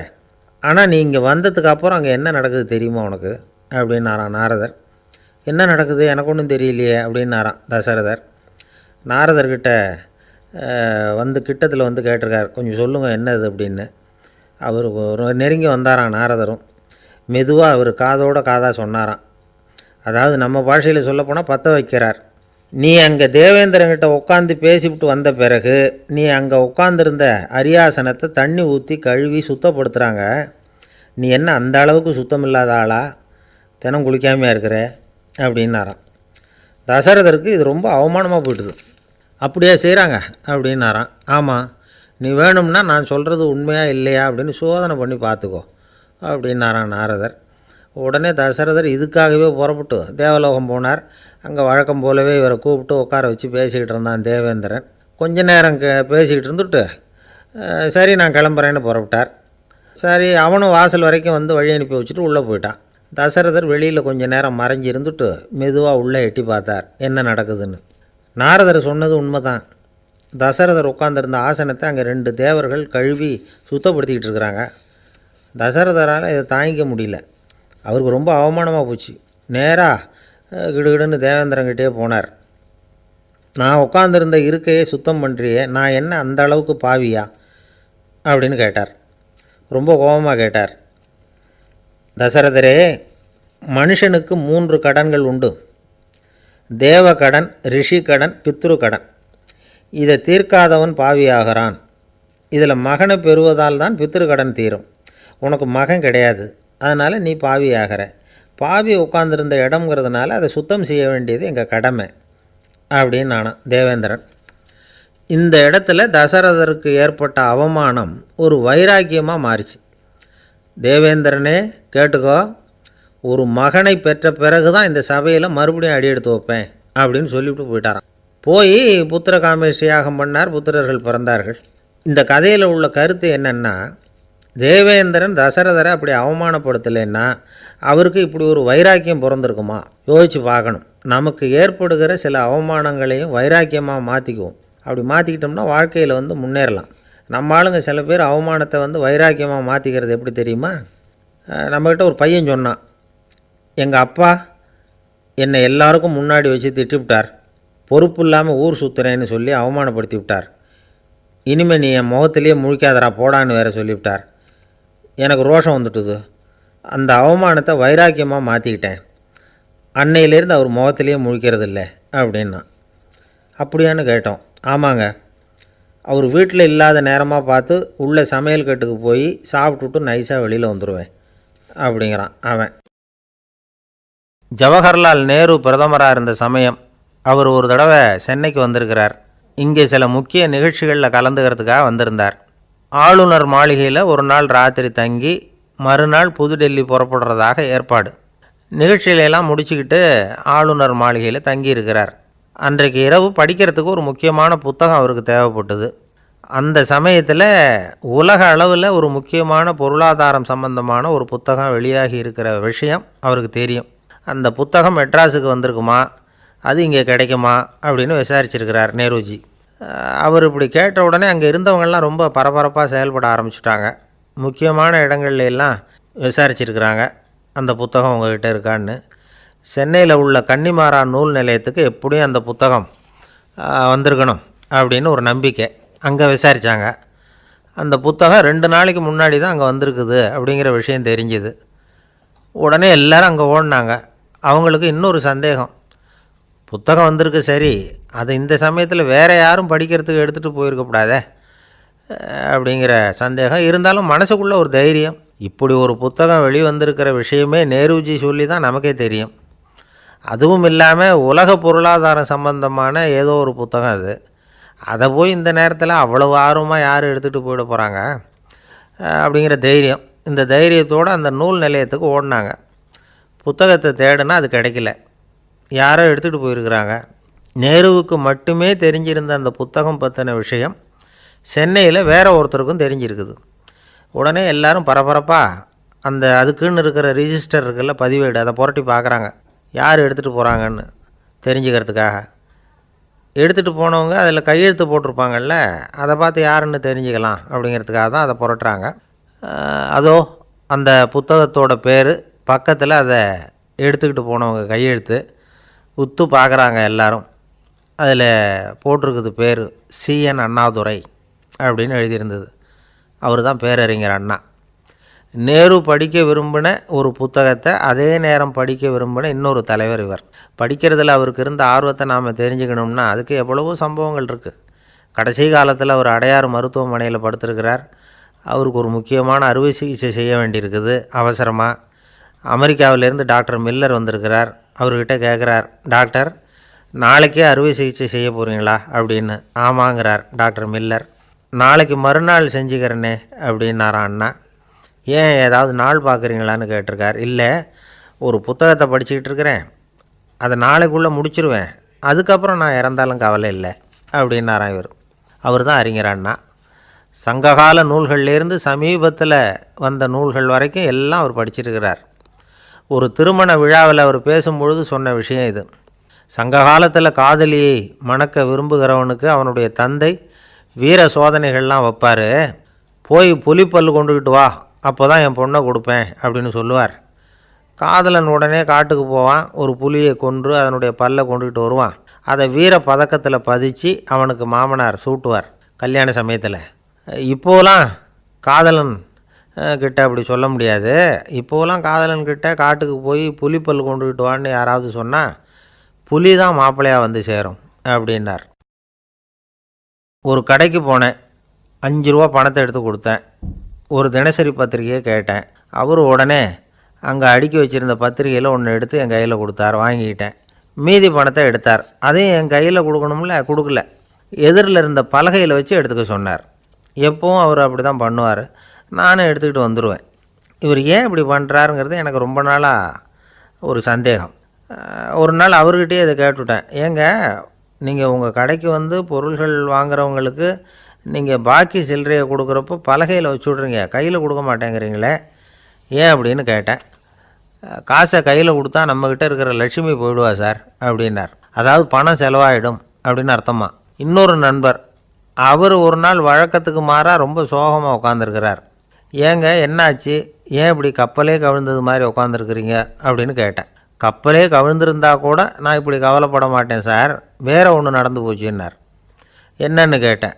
ஆனால் நீ இங்கே வந்ததுக்கு அப்புறம் அங்கே என்ன நடக்குது தெரியுமா உனக்கு அப்படின்னாரான் நாரதர். என்ன நடக்குது எனக்கு ஒன்றும் தெரியலையே அப்படின்னாரான் தசரதர். நாரதர்கிட்ட கிட்டத்தில் கேட்டிருக்கார், கொஞ்சம் சொல்லுங்கள் என்னது அப்படின்னு. அவர் நெருங்கி வந்தாராம் நாரதரும். மெதுவாக அவர் காதோட காதாக சொன்னாராம். அதாவது நம்ம பாஷையில் சொல்லப்போனால் பற்ற வைக்கிறார். நீ அங்கே தேவேந்திரங்கிட்ட உட்காந்து பேசிவிட்டு வந்த பிறகு நீ அங்கே உட்காந்துருந்த அரியாசனத்தை தண்ணி ஊற்றி கழுவி சுத்தப்படுத்துகிறாங்க. நீ என்ன அந்த அளவுக்கு சுத்தம் இல்லாத ஆளா? தினம் குளிக்காமையாக இருக்கிற அப்படின்னாராம். தசரதருக்கு இது ரொம்ப அவமானமாக போயிட்டுது. அப்படியே செய்கிறாங்க அப்படின்னாராம். ஆமாம், நீ வேணும்னா நான் சொல்கிறது உண்மையாக இல்லையா அப்படின்னு சோதனை பண்ணி பார்த்துக்கோ அப்படின்னாரான் நாரதர். உடனே தசரதர் இதுக்காகவே புறப்பட்டு தேவலோகம் போனார். அங்கே வழக்கம் போலவே இவரை கூப்பிட்டு உட்கார வச்சு பேசிக்கிட்டு இருந்தான் தேவேந்திரன். கொஞ்ச நேரம் பேசிக்கிட்டு இருந்துட்டு சரி நான் கிளம்புறேன்னு புறப்பட்டார். சரி, அவனும் வாசல் வரைக்கும் வழி அனுப்பி வச்சுட்டு உள்ளே போயிட்டான். தசரதர் வெளியில் கொஞ்சம் நேரம் மறைஞ்சி இருந்துட்டு மெதுவாக உள்ளே எட்டி பார்த்தார் என்ன நடக்குதுன்னு. நாரதர் சொன்னது உண்மைதான். தசரதர் உட்காந்துருந்த ஆசனத்தை அங்கே 2 தேவர்கள் கழுவி சுத்தப்படுத்திக்கிட்டு இருக்கிறாங்க. தசரதரால் இதை தாங்கிக்க முடியல. அவருக்கு ரொம்ப அவமானமாக போச்சு. நேராக கிடுகிடுன்னு தேவேந்திரங்கிட்டே போனார். நான் உட்காந்துருந்த இருக்கையே சுத்தம் பண்ணுறியே, நான் என்ன அந்த அளவுக்கு பாவியா அப்படின்னு கேட்டார். ரொம்ப கோபமாக கேட்டார். தசரதரே, மனுஷனுக்கு 3 கடன்கள் உண்டு. தேவ கடன், ரிஷி கடன், பித்ரு கடன். இதை தீர்க்காதவன் பாவியாகிறான். இதில் மகனை பெறுவதால் தான் பித்ரு கடன் தீரும். உனக்கு மகன் கிடையாது, அதனால் நீ பாவியாகிற. பாவி உட்காந்துருந்த இடம்ங்கிறதுனால அதை சுத்தம் செய்ய வேண்டியது எங்கள் கடமை அப்படின்னு நானும் தேவேந்திரன். இந்த இடத்துல தசரதருக்கு ஏற்பட்ட அவமானம் ஒரு வைராக்கியமாக மாறிச்சு. தேவேந்திரனே கேட்டுக்கோ, ஒரு மகனை பெற்ற பிறகு தான் இந்த சபையில் மறுபடியும் அடி எடுத்து வைப்பேன் அப்படின்னு சொல்லிவிட்டு போயிட்டாராம். போய் புத்திர காமேஷ்டி யாகம் பண்ணார். புத்திரர்கள் பிறந்தார்கள். இந்த கதையில் உள்ள கருத்து என்னென்னா, தேவேந்திரன் தசரதரை அப்படி அவமானப்படுத்தலைன்னா அவருக்கு இப்படி ஒரு வைராக்கியம் பிறந்திருக்குமா? யோசித்து பார்க்கணும். நமக்கு ஏற்படுகிற சில அவமானங்களையும் வைராக்கியமாக மாற்றிக்குவோம். அப்படி மாற்றிக்கிட்டோம்னா வாழ்க்கையில் முன்னேறலாம். நம்ம ஆளுங்க சில பேர் அவமானத்தை வைராக்கியமாக மாற்றிக்கிறது எப்படி தெரியுமா? நம்மக்கிட்ட ஒரு பையன் சொன்னான், எங்கள் அப்பா என்னை எல்லாருக்கும் முன்னாடி வச்சு திட்டிவிட்டார், பொறுப்பு இல்லாமல் ஊர் சுற்றுறேன்னு சொல்லி அவமானப்படுத்தி விட்டார். இனிமேல் நீ என் முகத்திலேயே முழிக்காதரா போடான்னு வேறு சொல்லிவிட்டார். எனக்கு ரோஷம் வந்துட்டுது. அந்த அவமானத்தை வைராக்கியமாக மாற்றிக்கிட்டேன். அன்னையிலேருந்து அவர் முகத்திலேயே முழிக்கிறது இல்லை அப்படின்னா. அப்படியான்னு கேட்டோம். ஆமாங்க, அவர் வீட்டில் இல்லாத நேரமாக பார்த்து உள்ளே சமையல் கட்டுக்கு போய் சாப்பிட்டுட்டு நைஸாக வெளியில் வந்துடுவேன் அப்படிங்கிறான் அவன். ஜவஹர்லால் நேரு பிரதமராக இருந்த சமயம் அவர் ஒரு தடவை சென்னைக்கு வந்திருக்கிறார். இங்கே சில முக்கிய நிகழ்ச்சிகளில் கலந்துக்கிறதுக்காக வந்திருந்தார். ஆளுநர் மாளிகையில் ஒரு நாள் ராத்திரி தங்கி மறுநாள் புதுடெல்லி புறப்படுறதாக ஏற்பாடு. நிகழ்ச்சியிலெல்லாம் முடிச்சுக்கிட்டு ஆளுநர் மாளிகையில் தங்கியிருக்கிறார். அன்றைக்கு இரவு படிக்கிறதுக்கு ஒரு முக்கியமான புத்தகம் அவருக்கு தேவைப்பட்டது. அந்த சமயத்தில் உலக அளவில் ஒரு முக்கியமான பொருளாதாரம் சம்பந்தமான ஒரு புத்தகம் வெளியாகி இருக்கிற விஷயம் அவருக்கு தெரியும். அந்த புத்தகம் மெட்ராஸுக்கு வந்திருக்குமா, அது இங்கே கிடைக்குமா அப்படின்னு விசாரிச்சிருக்கிறார் நேருஜி. அவர் இப்படி கேட்ட உடனே அங்கே இருந்தவங்கெல்லாம் ரொம்ப பரபரப்பாக செயல்பட ஆரம்பிச்சுட்டாங்க. முக்கியமான இடங்கள்ல எல்லாம் விசாரிச்சிருக்கிறாங்க அந்த புத்தகம் உங்கள்கிட்ட இருக்கான்னு. சென்னையில் உள்ள கன்னிமாரா நூல் நிலையத்துக்கு எப்படியும் அந்த புத்தகம் வந்திருக்கணும் அப்படின்னு ஒரு நம்பிக்கை. அங்கே விசாரித்தாங்க. அந்த புத்தகம் 2 நாளைக்கு முன்னாடி தான் அங்கே வந்திருக்குது அப்படிங்கிற விஷயம் தெரிஞ்சுது. உடனே எல்லோரும் அங்கே ஓடினாங்க. அவங்களுக்கு இன்னொரு சந்தேகம், புத்தகம் வந்திருக்கு சரி, அது இந்த சமயத்தில் வேறு யாரும் படிக்கிறதுக்கு எடுத்துகிட்டு போயிருக்கக்கூடாதே அப்படிங்கிற சந்தேகம் இருந்தாலும் மனசுக்குள்ளே ஒரு தைரியம். இப்படி ஒரு புத்தகம் வெளிவந்திருக்கிற விஷயமே நேருஜி சொல்லி தான் நமக்கே தெரியும். அதுவும் இல்லாமல் உலக பொருளாதாரம் சம்பந்தமான ஏதோ ஒரு புத்தகம் அது. அதை போய் இந்த நேரத்தில் அவ்வளவு ஆர்வமாக யார் எடுத்துகிட்டு போயிட போகிறாங்க அப்படிங்கிற தைரியம். இந்த தைரியத்தோடு அந்த நூல் நிலையத்துக்கு ஓடினாங்க. புத்தகத்தை தேடினா அது கிடைக்கல, யாரோ எடுத்துகிட்டு போயிருக்கிறாங்க. நேருவுக்கு மட்டுமே தெரிஞ்சிருந்த அந்த புத்தகம் பற்றின விஷயம் சென்னையில் வேற ஒருத்தருக்கும் தெரிஞ்சிருக்குது. உடனே எல்லோரும் பரபரப்பாக அதுக்குன்னு இருக்கிற ரிஜிஸ்டர் இருக்குல்ல, பதிவேடு, அதை புரட்டி பார்க்குறாங்க யார் எடுத்துகிட்டு போகிறாங்கன்னு தெரிஞ்சுக்கிறதுக்காக. எடுத்துகிட்டு போனவங்க அதில் கையெழுத்து போட்டிருப்பாங்கல்ல, அதை பார்த்து யாருன்னு தெரிஞ்சுக்கலாம் அப்படிங்கிறதுக்காக தான் அதை புரட்டுறாங்க. அதோ அந்த புத்தகத்தோட பேர் பக்கத்தில் அதை எடுத்துக்கிட்டு போனவங்க கையெழுத்து உத்து பார்க்குறாங்க எல்லாரும். அதில் போட்டிருக்குது பேர் CN அண்ணாதுரை அப்படின்னு எழுதியிருந்தது. அவர் தான் பேரறிஞர் அண்ணா. நேரு படிக்க விரும்பின ஒரு புத்தகத்தை அதே நேரம் படிக்க விரும்பின இன்னொரு தலைவர் இவர். படிக்கிறதுல அவருக்கு இருந்த ஆர்வத்தை நாம் தெரிஞ்சுக்கணும்னா அதுக்கு எவ்வளவோ சம்பவங்கள் இருக்குது. கடைசி காலத்தில் அவர் அடையாறு மருத்துவமனையில் படுத்திருக்கிறார். அவருக்கு ஒரு முக்கியமான அறுவை சிகிச்சை செய்ய வேண்டியிருக்குது அவசரமாக. அமெரிக்காவிலேருந்து டாக்டர் மில்லர் வந்திருக்கிறார். அவர்கிட்ட கேட்குறார், டாக்டர் நாளைக்கே அறுவை சிகிச்சை செய்ய போகிறீங்களா அப்படின்னு. ஆமாங்கிறார் டாக்டர் மில்லர். நாளைக்கு மறுநாள் செஞ்சுக்கிறேனே அப்படின்னாரான் அண்ணா. ஏன் ஏதாவது நாள் பார்க்குறீங்களான்னு கேட்டிருக்கார். இல்லை, ஒரு புத்தகத்தை படிச்சுக்கிட்டு இருக்கிறேன், அதை நாளைக்குள்ளே முடிச்சிருவேன், அதுக்கப்புறம் நான் இறந்தாலும் கவலை இல்லை அப்படின்னாரான் இவர். அவர் தான் அறிஞர் அண்ணா. சங்ககால நூல்கள்லேருந்து சமீபத்தில் வந்த நூல்கள் வரைக்கும் எல்லாம் அவர் படிச்சிருக்கிறார். ஒரு திருமண விழாவில் அவர் பேசும்பொழுது சொன்ன விஷயம் இது. சங்க காலத்தில் காதலியை மணக்க விரும்புகிறவனுக்கு அவனுடைய தந்தை வீர சோதனைகள்லாம் வைப்பார். போய் புலிப்பல் கொண்டுக்கிட்டு வா, அப்போ தான் என் பொண்ணை கொடுப்பேன் அப்படின்னு சொல்லுவார். காதலன் உடனே காட்டுக்கு போவான், ஒரு புலியை கொன்று அதனுடைய பல்லை கொண்டுக்கிட்டு வருவான். அதை வீர பதக்கத்தில் பதிச்சு அவனுக்கு மாமனார் சூட்டுவார் கல்யாண சமயத்தில். இப்போலாம் காதலன் கிட்ட அப்படி சொல்ல முடியாது. இப்போலாம் காதலன்கிட்ட காட்டுக்கு போய் புலிப்பல் கொண்டுக்கிட்டு வான்னு யாராவது சொன்னால் புலி தான் மாப்பிள்ளையாக வந்து சேரும் அப்படின்னார். ஒரு கடைக்கு போனேன், 5 ரூபா பணத்தை எடுத்து கொடுத்தேன். ஒரு தினசரி பத்திரிகையை கேட்டேன். அவர் உடனே அங்கே அடுக்கி வச்சுருந்த பத்திரிகையில் ஒன்று எடுத்து என் கையில் கொடுத்தார். வாங்கிக்கிட்டேன். மீதி பணத்தை எடுத்தார். அதையும் என் கையில் கொடுக்கணும்ல, கொடுக்கல. எதிரில் இருந்த பலகையில் வச்சு எடுத்துக்க சொன்னார். எப்பவும் அவர் அப்படி தான் பண்ணுவார். நானும் எடுத்துக்கிட்டு வந்துடுவேன். இவர் ஏன் இப்படி பண்ணுறாருங்கிறது எனக்கு ரொம்ப நாளாக ஒரு சந்தேகம். ஒரு நாள் அவர்கிட்டயே இதை கேட்டுவிட்டேன். ஏங்க, நீங்கள் உங்கள் கடைக்கு வந்து பொருள்கள் வாங்குறவங்களுக்கு நீங்கள் பாக்கி சில்லறையை கொடுக்குறப்போ பலகையில் வச்சு விட்றீங்க, கையில் கொடுக்க மாட்டேங்கிறீங்களே, ஏன் அப்படின்னு கேட்டேன். காசை கையில் கொடுத்தா நம்மக்கிட்ட இருக்கிற லட்சுமி போயிடுவா சார் அப்படின்னார். அதாவது பணம் செலவாயிடும் அப்படின்னு அர்த்தமா. இன்னொரு நண்பர், அவர் ஒரு நாள் வழக்கத்துக்கு மாறாக ரொம்ப சோகமாக உட்காந்துருக்கிறார். ஏங்க என்னாச்சு, ஏன் இப்படி கப்பலே கவிழ்ந்தது மாதிரி உட்காந்துருக்குறீங்க அப்படின்னு கேட்டேன். கப்பலே கவிழ்ந்திருந்தா கூட நான் இப்படி கவலைப்பட மாட்டேன் சார், வேறு ஒன்று நடந்து போச்சுன்னார். என்னன்னு கேட்டேன்.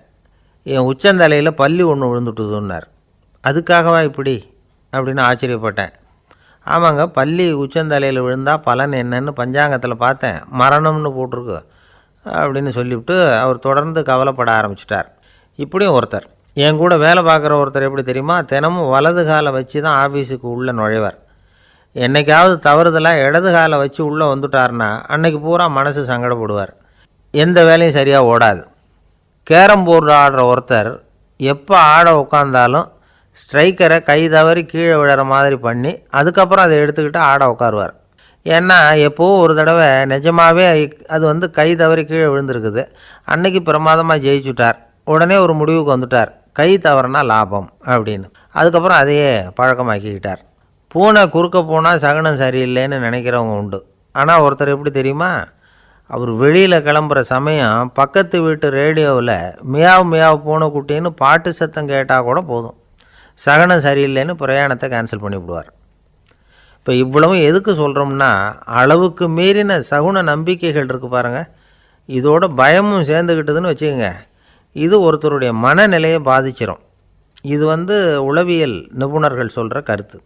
என் உச்சந்தலையில் பல்லி ஒன்று விழுந்துட்டுதுன்னார். அதுக்காகவா இப்படி அப்படின்னு ஆச்சரியப்பட்டேன். ஆமாங்க, பல்லி உச்சந்தலையில் விழுந்தால் பலன் என்னன்னு பஞ்சாங்கத்தில் பார்த்தேன், மரணம்னு போட்டிருக்கு அப்படின்னு சொல்லிவிட்டு அவர் தொடர்ந்து கவலைப்பட ஆரம்பிச்சிட்டார். இப்படியும் ஒருத்தர், என் கூட வேலை பார்க்குற ஒருத்தர் எப்படி தெரியுமா, தினமும் வலது காலை வச்சு தான் ஆஃபீஸுக்கு உள்ளே நுழைவார். என்றைக்காவது தவறுதலாக இடது காலை வச்சு உள்ளே வந்துட்டார்னா அன்னைக்கு பூரா மனசு சங்கடப்படுவார். எந்த வேலையும் சரியாக ஓடாது. கேரம் போர்டு ஆடுற ஒருத்தர் எப்போ ஆட உட்காந்தாலும் ஸ்ட்ரைக்கரை கை தவறி கீழே விழுற மாதிரி பண்ணி அதுக்கப்புறம் அதை எடுத்துக்கிட்டு ஆட உட்காருவார். ஏன்னா எப்போவும் ஒரு தடவை நிஜமாகவே அது கை தவறி கீழே விழுந்திருக்குது. அன்னைக்கு பிரமாதமாக ஜெயிச்சுட்டார். உடனே ஒரு முடிவுக்கு வந்துட்டார், கை தவறுனா லாபம் அப்படின்னு. அதுக்கப்புறம் அதையே பழக்கமாக்கிக்கிட்டார். பூனை குறுக்க போனால் சகுனம் சரியில்லைன்னு நினைக்கிறவங்க உண்டு. ஆனால் ஒருத்தர் எப்படி தெரியுமா, அவர் வெளியில் கிளம்புற சமயம் பக்கத்து வீட்டு ரேடியோவில் மியாவ் மியாவ் பூனைக்குட்டின்னு பாட்டு சத்தம் கேட்டால் கூட போதும், சகுனம் சரியில்லைன்னு பிரயாணத்தை கேன்சல் பண்ணிவிடுவார். இப்போ இவ்வளவும் எதுக்கு சொல்கிறோம்னா, அளவுக்கு மீறின சகுன நம்பிக்கைகள் இருக்குது பாருங்கள், இதோட பயமும் சேர்ந்துக்கிட்டதுன்னு வச்சுக்கோங்க, இது ஒருத்தருடைய மனநிலையை பாதிச்சிடும். இது உளவியல் நிபுணர்கள் சொல்கிற கருத்து.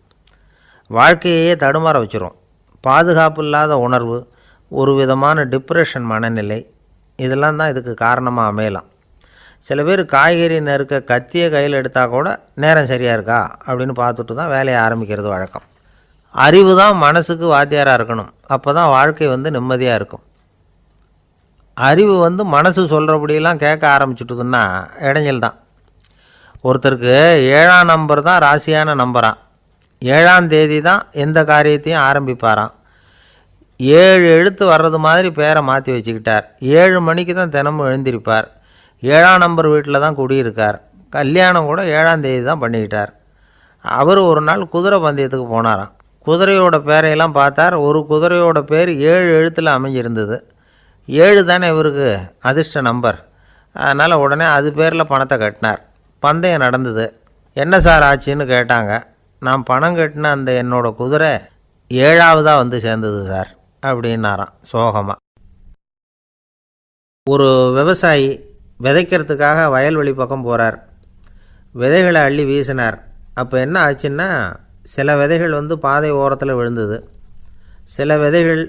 வாழ்க்கையே தடுமாற வச்சிரும். பாதுகாப்பு இல்லாத உணர்வு, ஒரு விதமான டிப்ரெஷன் மனநிலை, இதெல்லாம் தான் இதுக்கு காரணமாக அமையலாம். சில பேர் காய்கறி நறுக்க கத்தியை கையில் எடுத்தால் கூட நேரம் சரியாக இருக்கா அப்படின்னு பார்த்துட்டு தான் வேலையை ஆரம்பிக்கிறது வழக்கம். அறிவு தான் மனசுக்கு வாத்தியாராக இருக்கணும், அப்போ தான் வாழ்க்கை நிம்மதியாக இருக்கும். அறிவு மனசு சொல்கிறபடியெல்லாம் கேட்க ஆரம்பிச்சுட்டுதுன்னா இடைஞ்சல் தான். ஒருத்தருக்கு 7ஆம் நம்பர் தான் ராசியான நம்பரான், 7ஆம் தேதி தான் எந்த காரியத்தையும் ஆரம்பிப்பாராம். 7 எழுத்து வர்றது மாதிரி பேரை மாற்றி வச்சுக்கிட்டார். 7 மணிக்கு தான் தினமும் எழுந்திருப்பார். 7ஆம் நம்பர் வீட்டில் தான் குடியிருக்கார். கல்யாணம் கூட 7ஆம் தேதி தான் பண்ணிக்கிட்டார். அவர் ஒரு நாள் குதிரை பந்தயத்துக்கு போனாராம். குதிரையோட பேரையெல்லாம் பார்த்தார். ஒரு குதிரையோட பேர் 7 எழுத்தில் அமைஞ்சிருந்தது. 7 தானே இவருக்கு அதிர்ஷ்ட நம்பர். அதனால் உடனே அது பேரில் பணத்தை கட்டினார். பந்தயம் நடந்தது. என்ன சார் ஆச்சுன்னு கேட்டாங்க. நான் பணம் கட்டின அந்த என்னோட குதிரை 7ஆவதாக சேர்ந்தது சார் அப்படின்னாராம் சோகமாக. ஒரு விவசாயி விதைக்கிறதுக்காக வயல்வெளி பக்கம் போகிறார். விதைகளை அள்ளி வீசினார். அப்போ என்ன ஆச்சுன்னா, சில விதைகள் பாதை ஓரத்தில் விழுந்தது, சில விதைகள்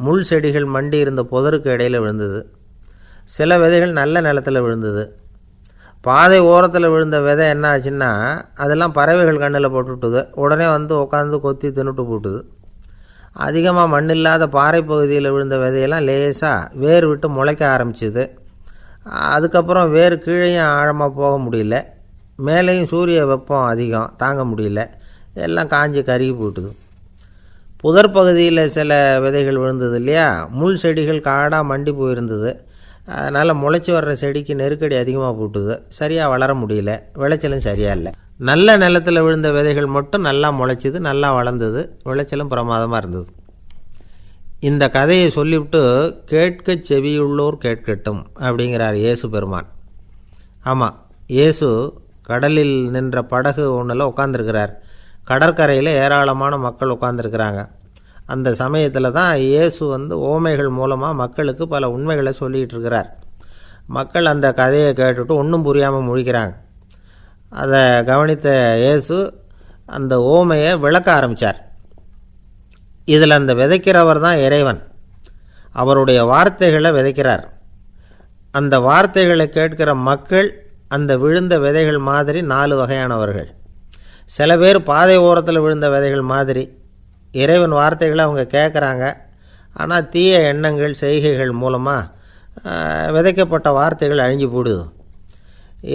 முள் செடிகள் மண்டி இருந்த புதருக்கு இடையில் விழுந்தது, சில விதைகள் நல்ல நிலத்தில் விழுந்தது. பாதை ஓரத்தில் விழுந்த விதை என்ன ஆச்சுன்னா, அதெல்லாம் பறவைகள் கண்ணில் போட்டுவிட்டுது. உடனே உட்காந்து கொத்தி தின்னுட்டு போட்டுது. அதிகமாக மண் இல்லாத பாறை பகுதியில் விழுந்த விதையெல்லாம் லேசாக வேர் விட்டு முளைக்க ஆரம்பிச்சிது. அதுக்கப்புறம் வேர் கீழேயும் ஆழமாக போக முடியல, மேலேயும் சூரிய வெப்பம் அதிகம் தாங்க முடியல, எல்லாம் காஞ்சி கருகி போட்டுது. புதர் பகுதியில் சில விதைகள் விழுந்தது இல்லையா, முள் செடிகள் காடாக மண்டி போயிருந்தது. அதனால் முளைச்சி வர்ற செடிக்கு நெருக்கடி அதிகமாக போட்டுது, சரியாக வளர முடியல, விளைச்சலும் சரியாக இல்லை. நல்ல நிலத்தில் விழுந்த விதைகள் மட்டும் நல்லா முளைச்சிது, நல்லா வளர்ந்தது, விளைச்சலும் பிரமாதமாக இருந்தது. இந்த கதையை சொல்லிவிட்டு கேட்க செவியுள்ளோர் கேட்கட்டும் அப்படிங்கிறார் இயேசு பெருமான். ஆமாம், இயேசு கடலில் நின்ற படகு ஒன்றில் உட்காந்துருக்கிறார். கடற்கரையில் ஏராளமான மக்கள் உட்காந்துருக்கிறாங்க. அந்த சமயத்தில் தான் இயேசு ஓமைகள் மூலமாக மக்களுக்கு பல உண்மைகளை சொல்லிகிட்டு இருக்கிறார். மக்கள் அந்த கதையை கேட்டுட்டு ஒன்றும் புரியாமல் முழிக்கிறாங்க. அதை கவனித்த இயேசு அந்த ஓமையை விளக்க ஆரம்பித்தார். இதில் அந்த விதைக்கிறவர் தான் இறைவன். அவருடைய வார்த்தைகளை விதைக்கிறார். அந்த வார்த்தைகளை கேட்கிற மக்கள் அந்த விழுந்த விதைகள் மாதிரி 4 வகையானவர்கள். சில பேர் பாதை ஓரத்தில் விழுந்த விதைகள் மாதிரி இறைவன் வார்த்தைகளை அவங்க கேட்குறாங்க. ஆனால் தீய எண்ணங்கள் செய்கைகள் மூலமாக விதைக்கப்பட்ட வார்த்தைகள் அழிஞ்சு போடுது.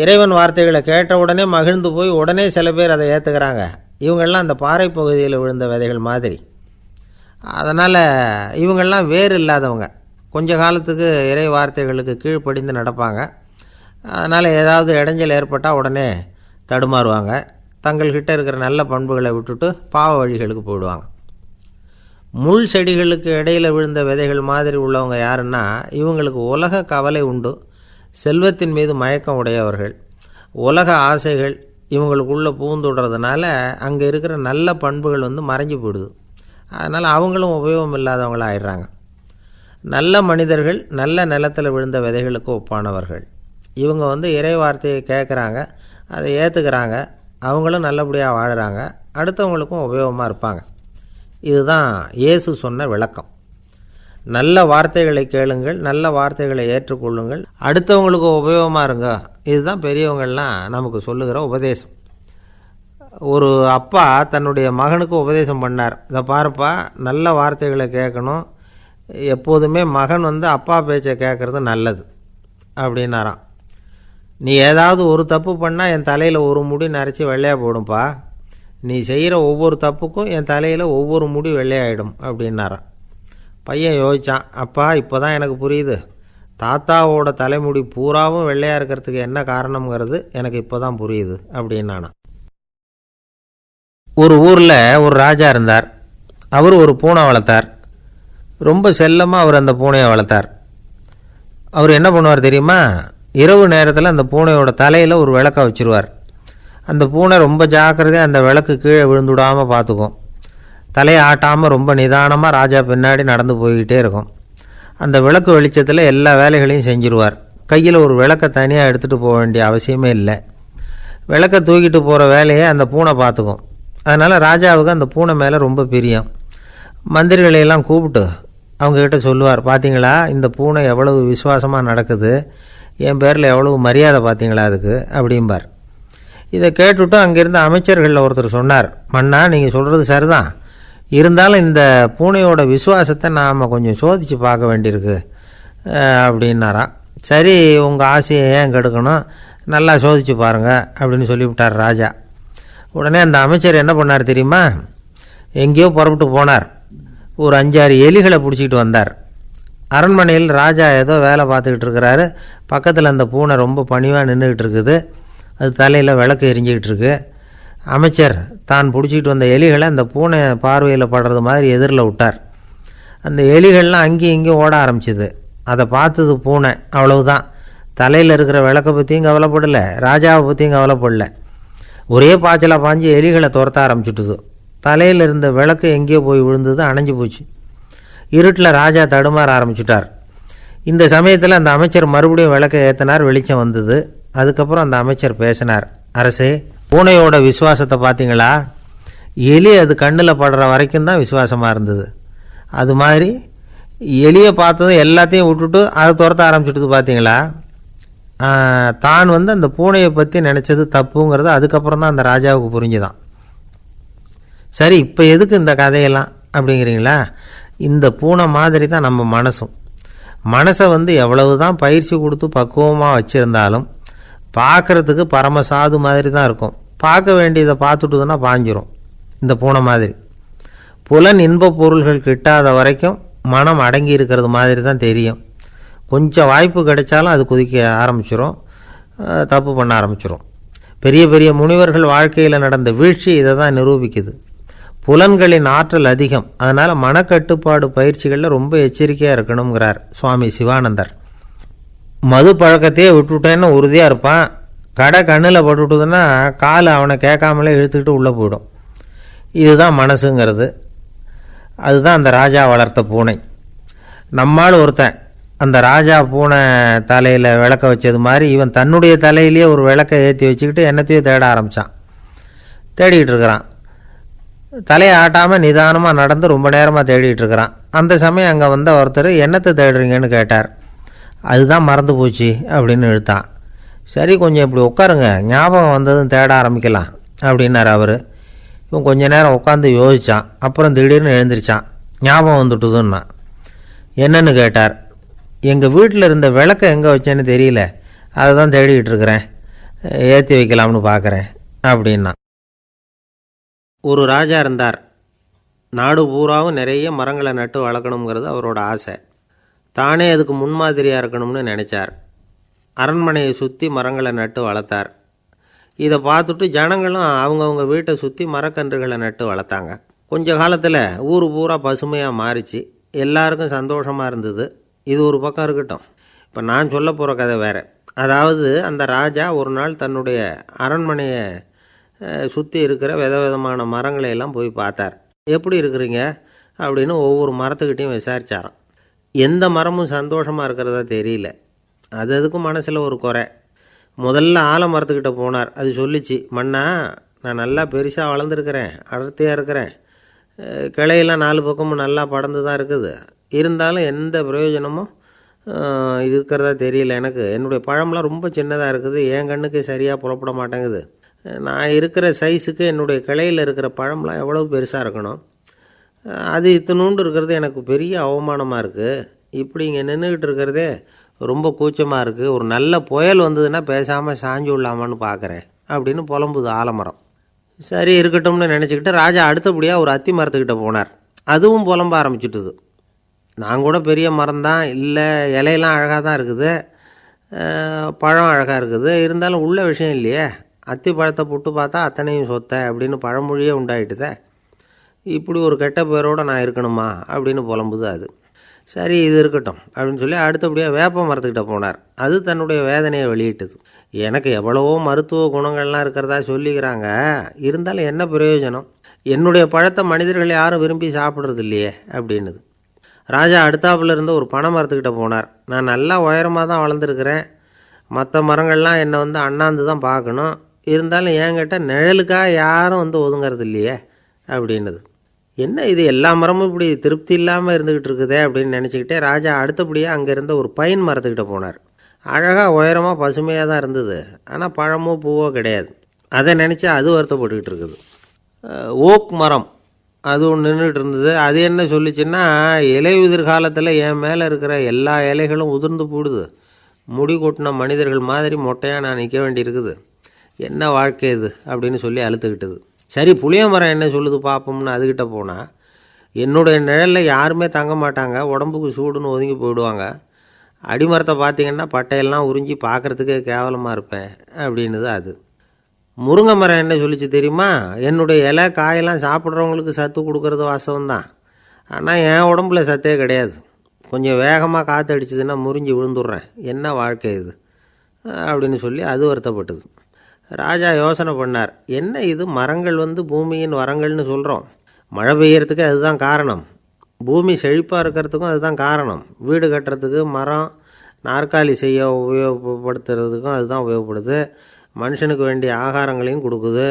இறைவன் வார்த்தைகளை கேட்ட உடனே மகிழ்ந்து போய் உடனே சில பேர் அதை ஏற்றுக்கிறாங்க. இவங்கெல்லாம் அந்த பாறை பகுதியில் விழுந்த விதைகள் மாதிரி. அதனால் இவங்கெல்லாம் வேறு இல்லாதவங்க, கொஞ்ச காலத்துக்கு இறை வார்த்தைகளுக்கு கீழ்ப்படிந்து நடப்பாங்க. அதனால் ஏதாவது இடைஞ்சல் ஏற்பட்டால் உடனே தடுமாறுவாங்க. தங்கள்கிட்ட இருக்கிற நல்ல பண்புகளை விட்டுட்டு பாவ வழிகளுக்கு போயிடுவாங்க. முள் செடிகளுக்கு இடையில் விழுந்த விதைகள் மாதிரி உள்ளவங்க யாருன்னா, இவங்களுக்கு உலக கவலை உண்டு, செல்வத்தின் மீது மயக்கம் உடையவர்கள். உலக ஆசைகள் இவங்களுக்குள்ளே பூந்துடுறதுனால அங்கே இருக்கிற நல்ல பண்புகள் மறைஞ்சு போயிடுது. அதனால் அவங்களும் உபயோகம் இல்லாதவங்களாக ஆயிடுறாங்க. நல்ல மனிதர்கள் நல்ல நிலத்தில் விழுந்த விதைகளுக்கு ஒப்பானவர்கள். இவங்க இறை வார்த்தையை கேட்குறாங்க, அதை ஏற்றுக்கிறாங்க, அவங்களும் நல்லபடியாக வாழுறாங்க, அடுத்தவங்களுக்கும் உபயோகமாக இருப்பாங்க. இதுதான் இயேசு சொன்ன விளக்கம். நல்ல வார்த்தைகளை கேளுங்கள், நல்ல வார்த்தைகளை ஏற்றுக்கொள்ளுங்கள், அடுத்தவங்களுக்கு உபயோகமாக இருங்க. இதுதான் பெரியவங்கள்லாம் நமக்கு சொல்லுகிற உபதேசம். ஒரு அப்பா தன்னுடைய மகனுக்கு உபதேசம் பண்ணார். இதை பாருப்பா, நல்ல வார்த்தைகளை கேட்கணும், எப்போதுமே மகன் அப்பா பேச்சை கேட்குறது நல்லது அப்படின்னாராம். நீ ஏதாவது ஒரு தப்பு பண்ணால் என் தலையில் ஒரு முடி நரைச்சி வெள்ளையாக போடும்பா, நீ செய்கிற ஒவ்வொரு தப்புக்கும் என் தலையில் ஒவ்வொரு முடி வெள்ளையாயிடும் அப்படின்னாராம். பையன் யோசித்தான், அப்பா இப்போ தான் எனக்கு புரியுது, தாத்தாவோட தலைமுடி பூராவும் வெள்ளையாக இருக்கிறதுக்கு என்ன காரணங்கிறது எனக்கு இப்போ தான் புரியுது அப்படின்னு நானா. ஒரு ஊரில் ஒரு ராஜா இருந்தார். அவர் ஒரு பூனை வளர்த்தார். ரொம்ப செல்லமாக அவர் அந்த பூனையை வளர்த்தார். அவர் என்ன பண்ணுவார் தெரியுமா? இரவு நேரத்தில் அந்த பூனையோட தலையில் ஒரு விளக்கை வச்சுருவார். அந்த பூனை ரொம்ப ஜாக்கிரதையாக அந்த விளக்கு கீழே விழுந்துடாமல் பார்த்துக்கும். தலையை ஆட்டாமல் ரொம்ப நிதானமாக ராஜா பின்னாடி நடந்து போய்கிட்டே இருக்கும். அந்த விளக்கு வெளிச்சத்தில் எல்லா வேலைகளையும் செஞ்சுருவார். கையில் ஒரு விளக்கை தனியாக எடுத்துகிட்டு போக வேண்டிய அவசியமே இல்லை. விளக்கை தூக்கிட்டு போகிற வேலையை அந்த பூனை பார்த்துக்கும். அதனால் ராஜாவுக்கு அந்த பூனை மேலே ரொம்ப பிரியம். மந்திரிகளையெல்லாம் கூப்பிட்டு அவங்கக்கிட்ட சொல்லுவார், பார்த்தீங்களா இந்த பூனை எவ்வளவு விசுவாசமாக நடக்குது, என் பேரில் எவ்வளவு மரியாதை பார்த்தீங்களா அதுக்கு அப்படிம்பார். இதை கேட்டுவிட்டு அங்கேருந்து அமைச்சர்களில் ஒருத்தர் சொன்னார், மன்னா நீங்கள் சொல்கிறது சரிதான், இருந்தாலும் இந்த பூனையோட விசுவாசத்தை நாம் கொஞ்சம் சோதித்து பார்க்க வேண்டியிருக்கு அப்படின்னாராம். சரி, உங்கள் ஆசையை ஏன் கெடுக்கணும், நல்லா சோதித்து பாருங்கள் அப்படின்னு சொல்லிவிட்டார் ராஜா. உடனே அந்த அமைச்சர் என்ன பண்ணார் தெரியுமா? எங்கேயோ புறப்பட்டு போனார். ஒரு 5-6 எலிகளை பிடிச்சிக்கிட்டு வந்தார். அரண்மனையில் ராஜா ஏதோ வேலை பார்த்துக்கிட்டு இருக்கிறாரு. பக்கத்தில் அந்த பூனை ரொம்ப பணிவாக நின்றுக்கிட்டு இருக்குது. அது தலையில் விளக்கு எரிஞ்சிக்கிட்டு இருக்கு. அமைச்சர் தான் பிடிச்சிக்கிட்டு வந்த எலிகளை அந்த பூனை பார்வையில் படுறது மாதிரி எதிரில் விட்டார். அந்த எலிகள்லாம் அங்கேயும் இங்கேயும் ஓட ஆரம்பிச்சிது. அதை பார்த்தது பூனை, அவ்வளவுதான். தலையில் இருக்கிற விளக்கை பற்றியும் கவலைப்படலை, ராஜாவை பற்றியும் கவலைப்படலை. ஒரே பாய்ச்சலாக பாஞ்சு எலிகளை துரத்த ஆரம்பிச்சுட்டுது. தலையில் இருந்த விளக்கு எங்கேயோ போய் விழுந்தது, அணைஞ்சு போச்சு. இருட்டில் ராஜா தடுமாற ஆரம்பிச்சுட்டார். இந்த சமயத்தில் அந்த அமைச்சர் மறுபடியும் விளக்கை ஏற்றினார். வெளிச்சம் வந்தது. அதுக்கப்புறம் அந்த அமைச்சர் பேசினார், அரசே, பூனையோட விசுவாசத்தை பார்த்தீங்களா? எலி அது கண்ணில் படுற வரைக்கும் தான் விசுவாசமாக இருந்தது. அது மாதிரி எலியை பார்த்ததும் எல்லாத்தையும் விட்டுட்டு அதை துரத்த ஆரம்பிச்சுட்டு பார்த்தீங்களா? தான் அந்த பூனையை பற்றி நினச்சது தப்புங்கிறது அதுக்கப்புறம் தான் அந்த ராஜாவுக்கு புரிஞ்சுதான். சரி, இப்போ எதுக்கு இந்த கதையெல்லாம் அப்படிங்கிறீங்களா? இந்த பூனை மாதிரி தான் நம்ம மனசும். மனசை எவ்வளவு தான் பயிற்சி கொடுத்து பக்குவமாக வச்சுருந்தாலும் பார்க்குறதுக்கு பரமசாது மாதிரி தான் இருக்கும். பார்க்க வேண்டியதை பார்த்துட்டுதுன்னா பாஞ்சிரும். இந்த பூனை மாதிரி புலன் இன்ப பொருள்கள் கிட்டாத வரைக்கும் மனம் அடங்கி இருக்கிறது மாதிரி தான் தெரியும். கொஞ்சம் வாய்ப்பு கிடைச்சாலும் அது குதிக்க ஆரம்பிச்சிரும், தப்பு பண்ண ஆரம்பிச்சிரும். பெரிய பெரிய முனிவர்கள் வாழ்க்கையில் நடந்த வீழ்ச்சி இதை தான் நிரூபிக்குது. புலன்களின் ஆற்றல் அதிகம். அதனால் மனக்கட்டுப்பாடு பயிற்சிகளில் ரொம்ப எச்சரிக்கையாக இருக்கணுங்கிறார் சுவாமி சிவானந்தர். மது பழக்கத்தையே விட்டுவிட்டேன்னு உறுதியாக இருப்பான். கடை கண்ணில் பட்டுவிட்டுதுன்னா காலை அவனை கேட்காமலே இழுத்துக்கிட்டு உள்ளே போயிடும். இதுதான் மனசுங்கிறது. அதுதான் அந்த ராஜா வளர்த்த பூனை. நம்மால் ஒருத்தன் அந்த ராஜா பூனை தலையில் விளக்க வச்சது மாதிரி இவன் தன்னுடைய தலையிலேயே ஒரு விளக்கை ஏற்றி வச்சுக்கிட்டு என்னத்தையோ தேட ஆரம்பித்தான். தேடிக்கிட்டு இருக்கிறான். தலையை ஆட்டாமல் நிதானமாக நடந்து ரொம்ப நேரமாக தேடிட்டு இருக்கிறான். அந்த சமயம் அங்கே வந்த ஒருத்தர், என்னத்தை தேடுறீங்கன்னு கேட்டார். அதுதான் மறந்து போச்சு அப்படின்னு இழுத்தான். சரி, கொஞ்சம் இப்படி உட்காருங்க, ஞாபகம் வந்ததும் தேட ஆரம்பிக்கலாம் அப்படின்னார் அவர். இவன் கொஞ்ச நேரம் உட்காந்து யோசித்தான். அப்புறம் திடீர்னு எழுந்திரிச்சான். ஞாபகம் வந்துட்டுதுன்னா. என்னன்னு கேட்டார். எங்கள் வீட்டில் இருந்த விளக்கை எங்கே வச்சேன்னு தெரியல, அதை தான் தேடிக்கிட்டு இருக்கிறேன், ஏற்றி வைக்கலாம்னு பார்க்குறேன் அப்படின்னா. ஒரு ராஜா இருந்தார். நாடு பூராவும் நிறைய மரங்களை நட்டு வளர்க்கணுங்கிறது அவரோட ஆசை. தானே அதுக்கு முன்மாதிரியாக இருக்கணும்னு நினச்சார். அரண்மனையை சுற்றி மரங்களை நட்டு வளர்த்தார். இதை பார்த்துட்டு ஜனங்களும் அவங்கவுங்க வீட்டை சுற்றி மரக்கன்றுகளை நட்டு வளர்த்தாங்க. கொஞ்ச காலத்தில் ஊர் பூரா பசுமையாக மாறிச்சு. எல்லாருக்கும் சந்தோஷமாக இருந்தது. இது ஒரு பக்கம் இருக்கட்டும். இப்போ நான் சொல்ல போகிற கதை வேறு. அதாவது அந்த ராஜா ஒரு நாள் தன்னுடைய அரண்மனையை சுற்றி இருக்கிற விதவிதமான மரங்களை எல்லாம் போய் பார்த்தார். எப்படி இருக்கிறீங்க அப்படின்னு ஒவ்வொரு மரத்துக்கிட்டையும் விசாரித்தாராம். எந்த மரமும் சந்தோஷமாக இருக்கிறதா தெரியல. அதுக்கும் மனசில் ஒரு குறை. முதல்ல ஆலமரத்துக்கிட்ட போனார். அது சொல்லிச்சு, மண்ணா, நான் நல்லா பெருசாக வளர்ந்துருக்கிறேன், அடர்த்தியாக இருக்கிறேன், கிளையெல்லாம் 4 பக்கமும் நல்லா படர்ந்து தான் இருக்குது, இருந்தாலும் எந்த பிரயோஜனமும் இருக்கிறதா தெரியல எனக்கு. என்னுடைய பழம்லாம் ரொம்ப சின்னதாக இருக்குது, என் கண்ணுக்கு சரியாக புலப்பட மாட்டேங்குது. நான் இருக்கிற சைஸுக்கு என்னுடைய கிளையில் இருக்கிற பழம்லாம் எவ்வளவு பெருசாக இருக்கணும், அது இத்தினூண்டு இருக்கிறது எனக்கு பெரிய அவமானமாக இருக்குது. இப்படி இங்கே நின்றுக்கிட்டு இருக்கிறதே ரொம்ப கூச்சமாக இருக்குது. ஒரு நல்ல புயல் வந்ததுன்னா பேசாமல் சாஞ்சு விடலாமான்னு பார்க்குறேன் அப்படின்னு புலம்புது ஆலமரம். சரி இருக்கட்டும்னு நினச்சிக்கிட்டு ராஜா அடுத்தபடியாக ஒரு அத்தி மரத்துக்கிட்ட போனார். அதுவும் புலம்ப ஆரம்பிச்சுட்டுது. நான் கூட பெரிய மரம்தான், இல்லை இலையெல்லாம் அழகாக தான் இருக்குது, பழம் அழகாக இருக்குது, இருந்தாலும் உள்ள விஷயம் இல்லையே. அத்தி பழத்தை புட்டு பார்த்தா அத்தனையும் சொத்தை அப்படின்னு பழமொழியே உண்டாயிட்டுதே. இப்படி ஒரு கெட்ட பேரோடு நான் இருக்கணுமா அப்படின்னு புலம்புது அது. சரி, இது இருக்கட்டும் அப்படின்னு சொல்லி அடுத்தபடியாக வேப்ப மரத்துக்கிட்ட போனார். அது தன்னுடைய வேதனையை வெளியிட்டது. எனக்கு எவ்வளவோ மருத்துவ குணங்கள்லாம் இருக்கிறதா சொல்லிக்கிறாங்க, இருந்தாலும் என்ன பிரயோஜனம்? என்னுடைய பழத்தை மனிதர்கள் யாரும் விரும்பி சாப்பிட்றது இல்லையே அப்படின்னுது. ராஜா அடுத்தாப்புல இருந்த ஒரு பனை மரத்துக்கிட்ட போனார். நான் நல்லா உயரமாக தான் வளர்ந்துருக்கிறேன், மற்ற மரங்கள்லாம் என்னை அண்ணாந்து தான் பார்க்கணும், இருந்தாலும் என்கிட்ட நிழலுக்காக யாரும் ஒதுங்கிறது இல்லையே அப்படின்னுது. என்ன இது, எல்லா மரமும் இப்படி திருப்தி இல்லாமல் இருந்துக்கிட்டு இருக்குதே அப்படின்னு நினச்சிக்கிட்டே ராஜா அடுத்தபடியாக அங்கே இருந்த ஒரு பைன் மரத்துக்கிட்ட போனார். அழகாக உயரமாக பசுமையாக தான் இருந்தது, ஆனால் பழமோ பூவோ கிடையாது. அதை நினச்சி அது வருத்தப்பட்டுக்கிட்டு இருக்குது. ஓக் மரம் அது ஒன்று நின்றுட்டு இருந்தது. அது என்ன சொல்லிச்சுன்னா, இலையுதிர் காலத்தில் என் மேலே இருக்கிற எல்லா இலைகளும் உதிர்ந்து போடுது, முடி கொட்டின மனிதர்கள் மாதிரி மொட்டையாக நான் நிற்க வேண்டியிருக்குது, என்ன வாழ்க்கை இது அப்படின்னு சொல்லி அழுத்துக்கிட்டது. சரி, புளிய மரம் என்ன சொல்லுது பார்ப்போம்னு அதுக்கிட்ட போனால், என்னுடைய நிழலில் யாருமே தங்க மாட்டாங்க, உடம்புக்கு சூடுன்னு ஒதுங்கி போயிடுவாங்க, அடிமரத்தை பார்த்திங்கன்னா பட்டையெல்லாம் உறிஞ்சி பார்க்குறதுக்கே கேவலமாக இருப்பேன் அப்படின்னுது அது. முருங்கை மரம் என்ன சொல்லிச்சு தெரியுமா, என்னுடைய இலை காயெல்லாம் சாப்பிட்றவங்களுக்கு சத்து கொடுக்கறது வாசவந்தான், ஆனால் என் உடம்புல சத்தே கிடையாது, கொஞ்சம் வேகமாக காற்று அடிச்சதுன்னா முறிஞ்சி விழுந்துடுறேன், என்ன வாழ்க்கை இது அப்படின்னு சொல்லி அது வருத்தப்பட்டது. ராஜா யோசனை பண்ணார். என்ன இது, மரங்கள் பூமியின் வரங்கள்னு சொல்கிறோம், மழை பெய்யறதுக்கு அதுதான் காரணம், பூமி செழிப்பாக இருக்கிறதுக்கும் அதுதான் காரணம், வீடு கட்டுறதுக்கு மரம், நாற்காலி செய்ய உபயோகப்படுத்துறதுக்கும் அதுதான் உபயோகப்படுது, மனுஷனுக்கு வேண்டிய ஆகாரங்களையும் கொடுக்குது,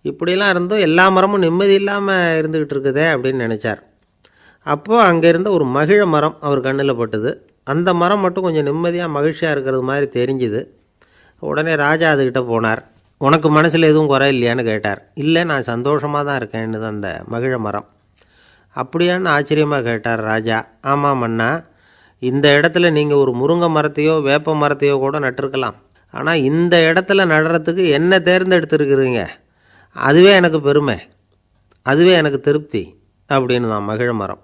இப்படிலாம் இருந்தும் எல்லா மரமும் நிம்மதி இல்லாமல் இருந்துக்கிட்டு இருக்குதே அப்படின்னு நினச்சார். அப்போது அங்கே இருந்த ஒரு மகிழ மரம் அவர் கண்ணில் பட்டுது. அந்த மரம் மட்டும் கொஞ்சம் நிம்மதியாக மகிழ்ச்சியாக இருக்கிறது மாதிரி தெரிஞ்சுது. உடனே ராஜா அதுக்கிட்ட போனார். உனக்கு மனசில் எதுவும் குறை இல்லையான்னு கேட்டார். இல்லை, நான் சந்தோஷமாக தான் இருக்கேன்னு அந்த மகிழ மரம். அப்படியான்னு ஆச்சரியமாக கேட்டார் ராஜா. ஆமாம் மன்னா, இந்த இடத்துல நீங்கள் ஒரு முருங்கை மரத்தையோ வேப்ப மரத்தையோ கூட நட்டிருக்கலாம், ஆனால் இந்த இடத்துல நடுறதுக்கு என்ன தேர்ந்தெடுத்துருக்குறீங்க, அதுவே எனக்கு பெருமை, அதுவே எனக்கு திருப்தி அப்படின்னு தான் மகிழ மரம்.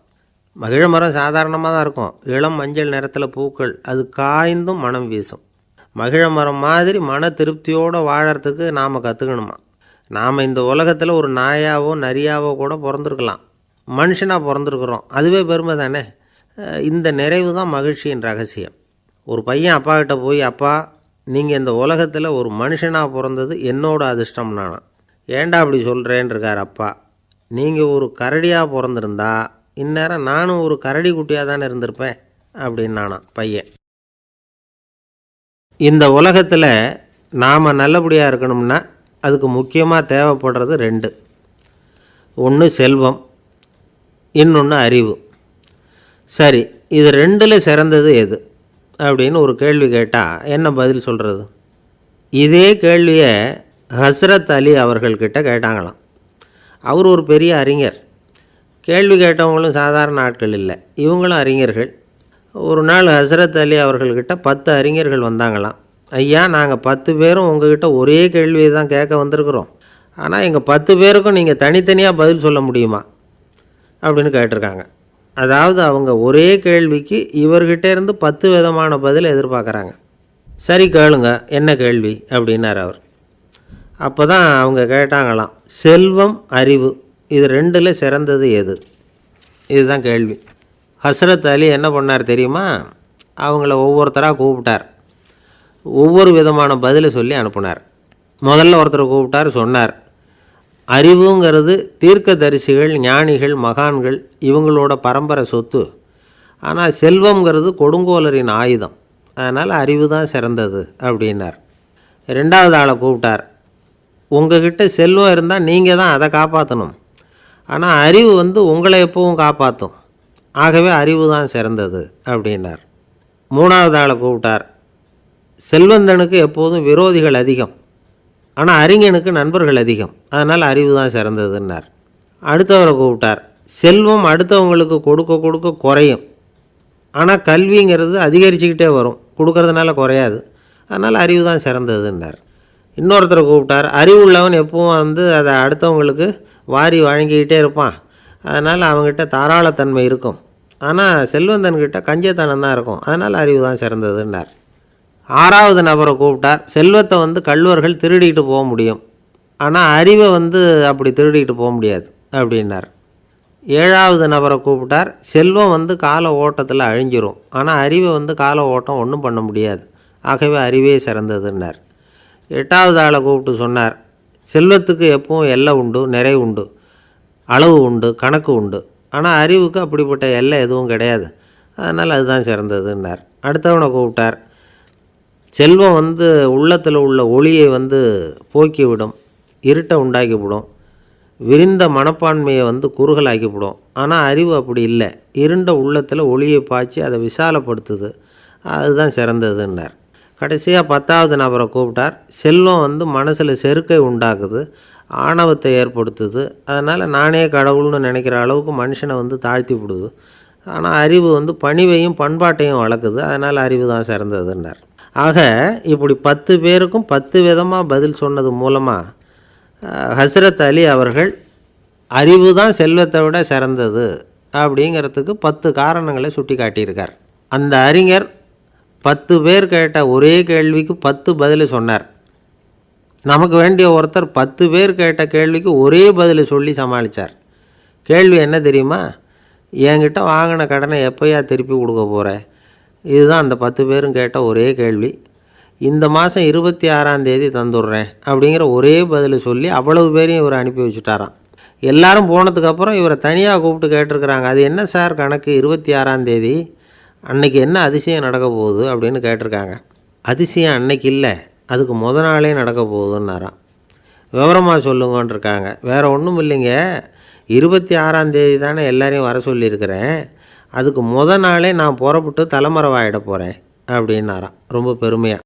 மகிழ மரம் சாதாரணமாக தான் இருக்கும், இளம் மஞ்சள் நிறத்தில் பூக்கள், அது காய்ந்தும் மனம் வீசும். மகிழ மரம் மாதிரி மன திருப்தியோடு வாழறதுக்கு நாம் கற்றுக்கணுமா. நாம் இந்த உலகத்தில் ஒரு நாயாவோ நரியாவோ கூட பிறந்திருக்கலாம், மனுஷனாக பிறந்திருக்கிறோம், அதுவே பெருமை தானே. இந்த நிறைவு தான் மகிழ்ச்சியின் ரகசியம். ஒரு பையன் அப்பா கிட்ட போய், அப்பா நீங்கள் இந்த உலகத்தில் ஒரு மனுஷனாக பிறந்தது என்னோட அதிர்ஷ்டம் நானா. ஏண்டா அப்படி சொல்கிறேன்னு இருக்கார் அப்பா. நீங்கள் ஒரு கரடியாக பிறந்திருந்தா இந்நேரம் நானும் ஒரு கரடி குட்டியாக தானே இருந்திருப்பேன் அப்படின்னு நானா பையன். இந்த உலகத்தில் நாம் நல்லபடியாக இருக்கணும்னா அதுக்கு முக்கியமாக தேவைப்படுறது ரெண்டு. ஒன்று செல்வம், இன்னொன்று அறிவு. சரி, இது ரெண்டில் சிறந்தது எது அப்படின்னு ஒரு கேள்வி கேட்டால் என்ன பதில் சொல்கிறது? இதே கேள்வியை ஹஸ்ரத் அலி அவர்கள்கிட்ட கேட்டாங்களாம். அவர் ஒரு பெரிய அறிஞர். கேள்வி கேட்டவங்களும் சாதாரண ஆட்கள் இல்லை, இவங்களும் அறிஞர்கள். ஒரு நாள் ஹஸ்ரத் அலி அவர்கள்கிட்ட 10 அறிஞர்கள் வந்தாங்களாம். ஐயா, நாங்கள் 10 பேரும் உங்ககிட்ட ஒரே கேள்வியை தான் கேட்க வந்திருக்கிறோம், ஆனால் எங்கள் 10 பேருக்கும் நீங்கள் தனித்தனியாக பதில் சொல்ல முடியுமா அப்படின்னு கேட்டிருக்காங்க. அதாவது அவங்க ஒரே கேள்விக்கு இவர்கிட்ட இருந்து 10 விதமான பதில் எதிர்பார்க்குறாங்க. சரி கேளுங்க, என்ன கேள்வி அப்படின்னார் அவர். அப்போ தான் அவங்க கேட்டாங்களாம், செல்வம் அறிவு இது ரெண்டில் சிறந்தது எது, இதுதான் கேள்வி. ஹஸ்ரத் அலி என்ன பண்ணார் தெரியுமா, அவங்கள ஒவ்வொருத்தராக கூப்பிட்டார், ஒவ்வொரு விதமான பதிலை சொல்லி அனுப்புனார். முதல்ல ஒருத்தரை கூப்பிட்டார், சொன்னார், அறிவுங்கிறது தீர்க்கதரிசிகள், ஞானிகள், மகான்கள் இவங்களோட பரம்பரை சொத்து, ஆனால் செல்வங்கிறது கொடுங்கோலரின் ஆயுதம், அதனால் அறிவு தான் சிறந்தது அப்படின்னார். ரெண்டாவது ஆளை கூப்பிட்டார், உங்ககிட்ட செல்வம் இருந்தால் நீங்கள் தான் அதை காப்பாற்றணும், ஆனால் அறிவு உங்களை எப்பவும் காப்பாற்றும், ஆகவே அறிவு தான் சிறந்தது அப்படின்னார். மூணாவது ஆளை கூப்பிட்டார், செல்வந்தனுக்கு எப்போதும் விரோதிகள் அதிகம், ஆனால் அறிஞனுக்கு நண்பர்கள் அதிகம், அதனால் அறிவு தான் சிறந்ததுன்னார். அடுத்தவரை கூப்பிட்டார், செல்வம் அடுத்தவங்களுக்கு கொடுக்க கொடுக்க குறையும், ஆனால் கல்விங்கிறது அதிகரிச்சுக்கிட்டே வரும், கொடுக்கறதுனால குறையாது, அதனால் அறிவு தான் சிறந்ததுன்னார். இன்னொருத்தரை கூப்பிட்டார், அறிவு உள்ளவன் எப்பவும் அதை அடுத்தவங்களுக்கு வாரி வழங்கிக்கிட்டே இருப்பான், அதனால் அவங்ககிட்ட தாராளத்தன்மை இருக்கும், ஆனால் செல்வந்தன்கிட்ட கஞ்சத்தனம் தான் இருக்கும், அதனால் அறிவு தான் சிறந்ததுன்னார். 6வது நபரை கூப்பிட்டார். செல்வத்தை கள்வர்கள் திருடிட்டு போக முடியும், ஆனால் அறிவை அப்படி திருடிட்டு போக முடியாது அப்படின்னார். 7வது நபரை கூப்பிட்டார். செல்வம் கால ஓட்டத்தில் அழிஞ்சிரும், ஆனால் அறிவை கால ஓட்டம் ஒன்றும் பண்ண முடியாது, ஆகவே அறிவே சிறந்ததுன்னார். 8வது ஆளை கூப்பிட்டு சொன்னார், செல்வத்துக்கு எப்பவும் எல்லை உண்டு, நிறை உண்டு, அளவு உண்டு, கணக்கு உண்டு, ஆனால் அறிவுக்கு அப்படிப்பட்ட எல்லை எதுவும் கிடையாது, அதனால் அதுதான் சிறந்ததுன்னார். அடுத்தவனை கூப்பிட்டார். செல்வம் உள்ளத்தில் உள்ள ஒளியை போக்கிவிடும், இருட்டை உண்டாக்கிவிடும், விரிந்த மனப்பான்மையை குறுகலாக்கிவிடும், ஆனால் அறிவு அப்படி இல்லை, இருண்ட உள்ளத்தில் ஒளியை பாய்ச்சி அதை விசாலப்படுத்துது, அதுதான் சிறந்ததுன்னார். கடைசியாக 10வது நபரை கூப்பிட்டார். செல்வம் மனசில் செருக்கை உண்டாக்குது, ஆணவத்தை ஏற்படுத்துது, அதனால் நானே கடவுள்னு நினைக்கிற அளவுக்கு மனுஷனை தாழ்த்தி விடுது, ஆனால் அறிவு பணிவையும் பண்பாட்டையும் வளர்க்குது, அதனால் அறிவு தான் சிறந்ததுன்னார். ஆக இப்படி 10 பேருக்கும் 10 விதமாக பதில் சொன்னது மூலமாக ஹஸ்ரத் அலி அவர்கள் அறிவு தான் செல்வத்தை விட சிறந்தது அப்படிங்கிறதுக்கு 10 காரணங்களை சுட்டி காட்டியிருக்கார். அந்த அறிஞர் 10 பேர் கேட்ட ஒரே கேள்விக்கு 10 பதில் சொன்னார். நமக்கு வேண்டிய ஒருத்தர் 10 பேர் கேட்ட கேள்விக்கு ஒரே பதில் சொல்லி சமாளித்தார். கேள்வி என்ன தெரியுமா? என்கிட்ட வாங்கின கடனை எப்போயா திருப்பி கொடுக்க போகிற? இதுதான் அந்த 10 பேரும் கேட்ட ஒரே கேள்வி. இந்த மாதம் 26ஆம் தேதி தந்துடுறேன் அப்படிங்கிற ஒரே பதில் சொல்லி அவ்வளவு பேரையும் இவர் அனுப்பி வச்சுட்டாராம். எல்லாரும் போனதுக்கப்புறம் இவரை தனியாக கூப்பிட்டு கேட்டிருக்கிறாங்க, அது என்ன சார் கணக்கு, 26ஆம் தேதி அன்னைக்கு என்ன அதிசயம் நடக்க போகுது அப்படின்னு கேட்டிருக்காங்க. அதிசயம் அன்னைக்கு இல்லை, அதுக்கு நாளே நடக்க போகுதுன்னாராம். விவரமாக சொல்லுங்கன்னு இருக்காங்க. வேறு ஒன்றும் இல்லைங்க, 26ஆம் தேதி தானே எல்லாரையும் வர சொல்லியிருக்கிறேன், அதுக்கு நாளே நான் புறப்பட்டு தலைமறைவாயிட போகிறேன் அப்படின்னாராம் ரொம்ப பெருமையாக.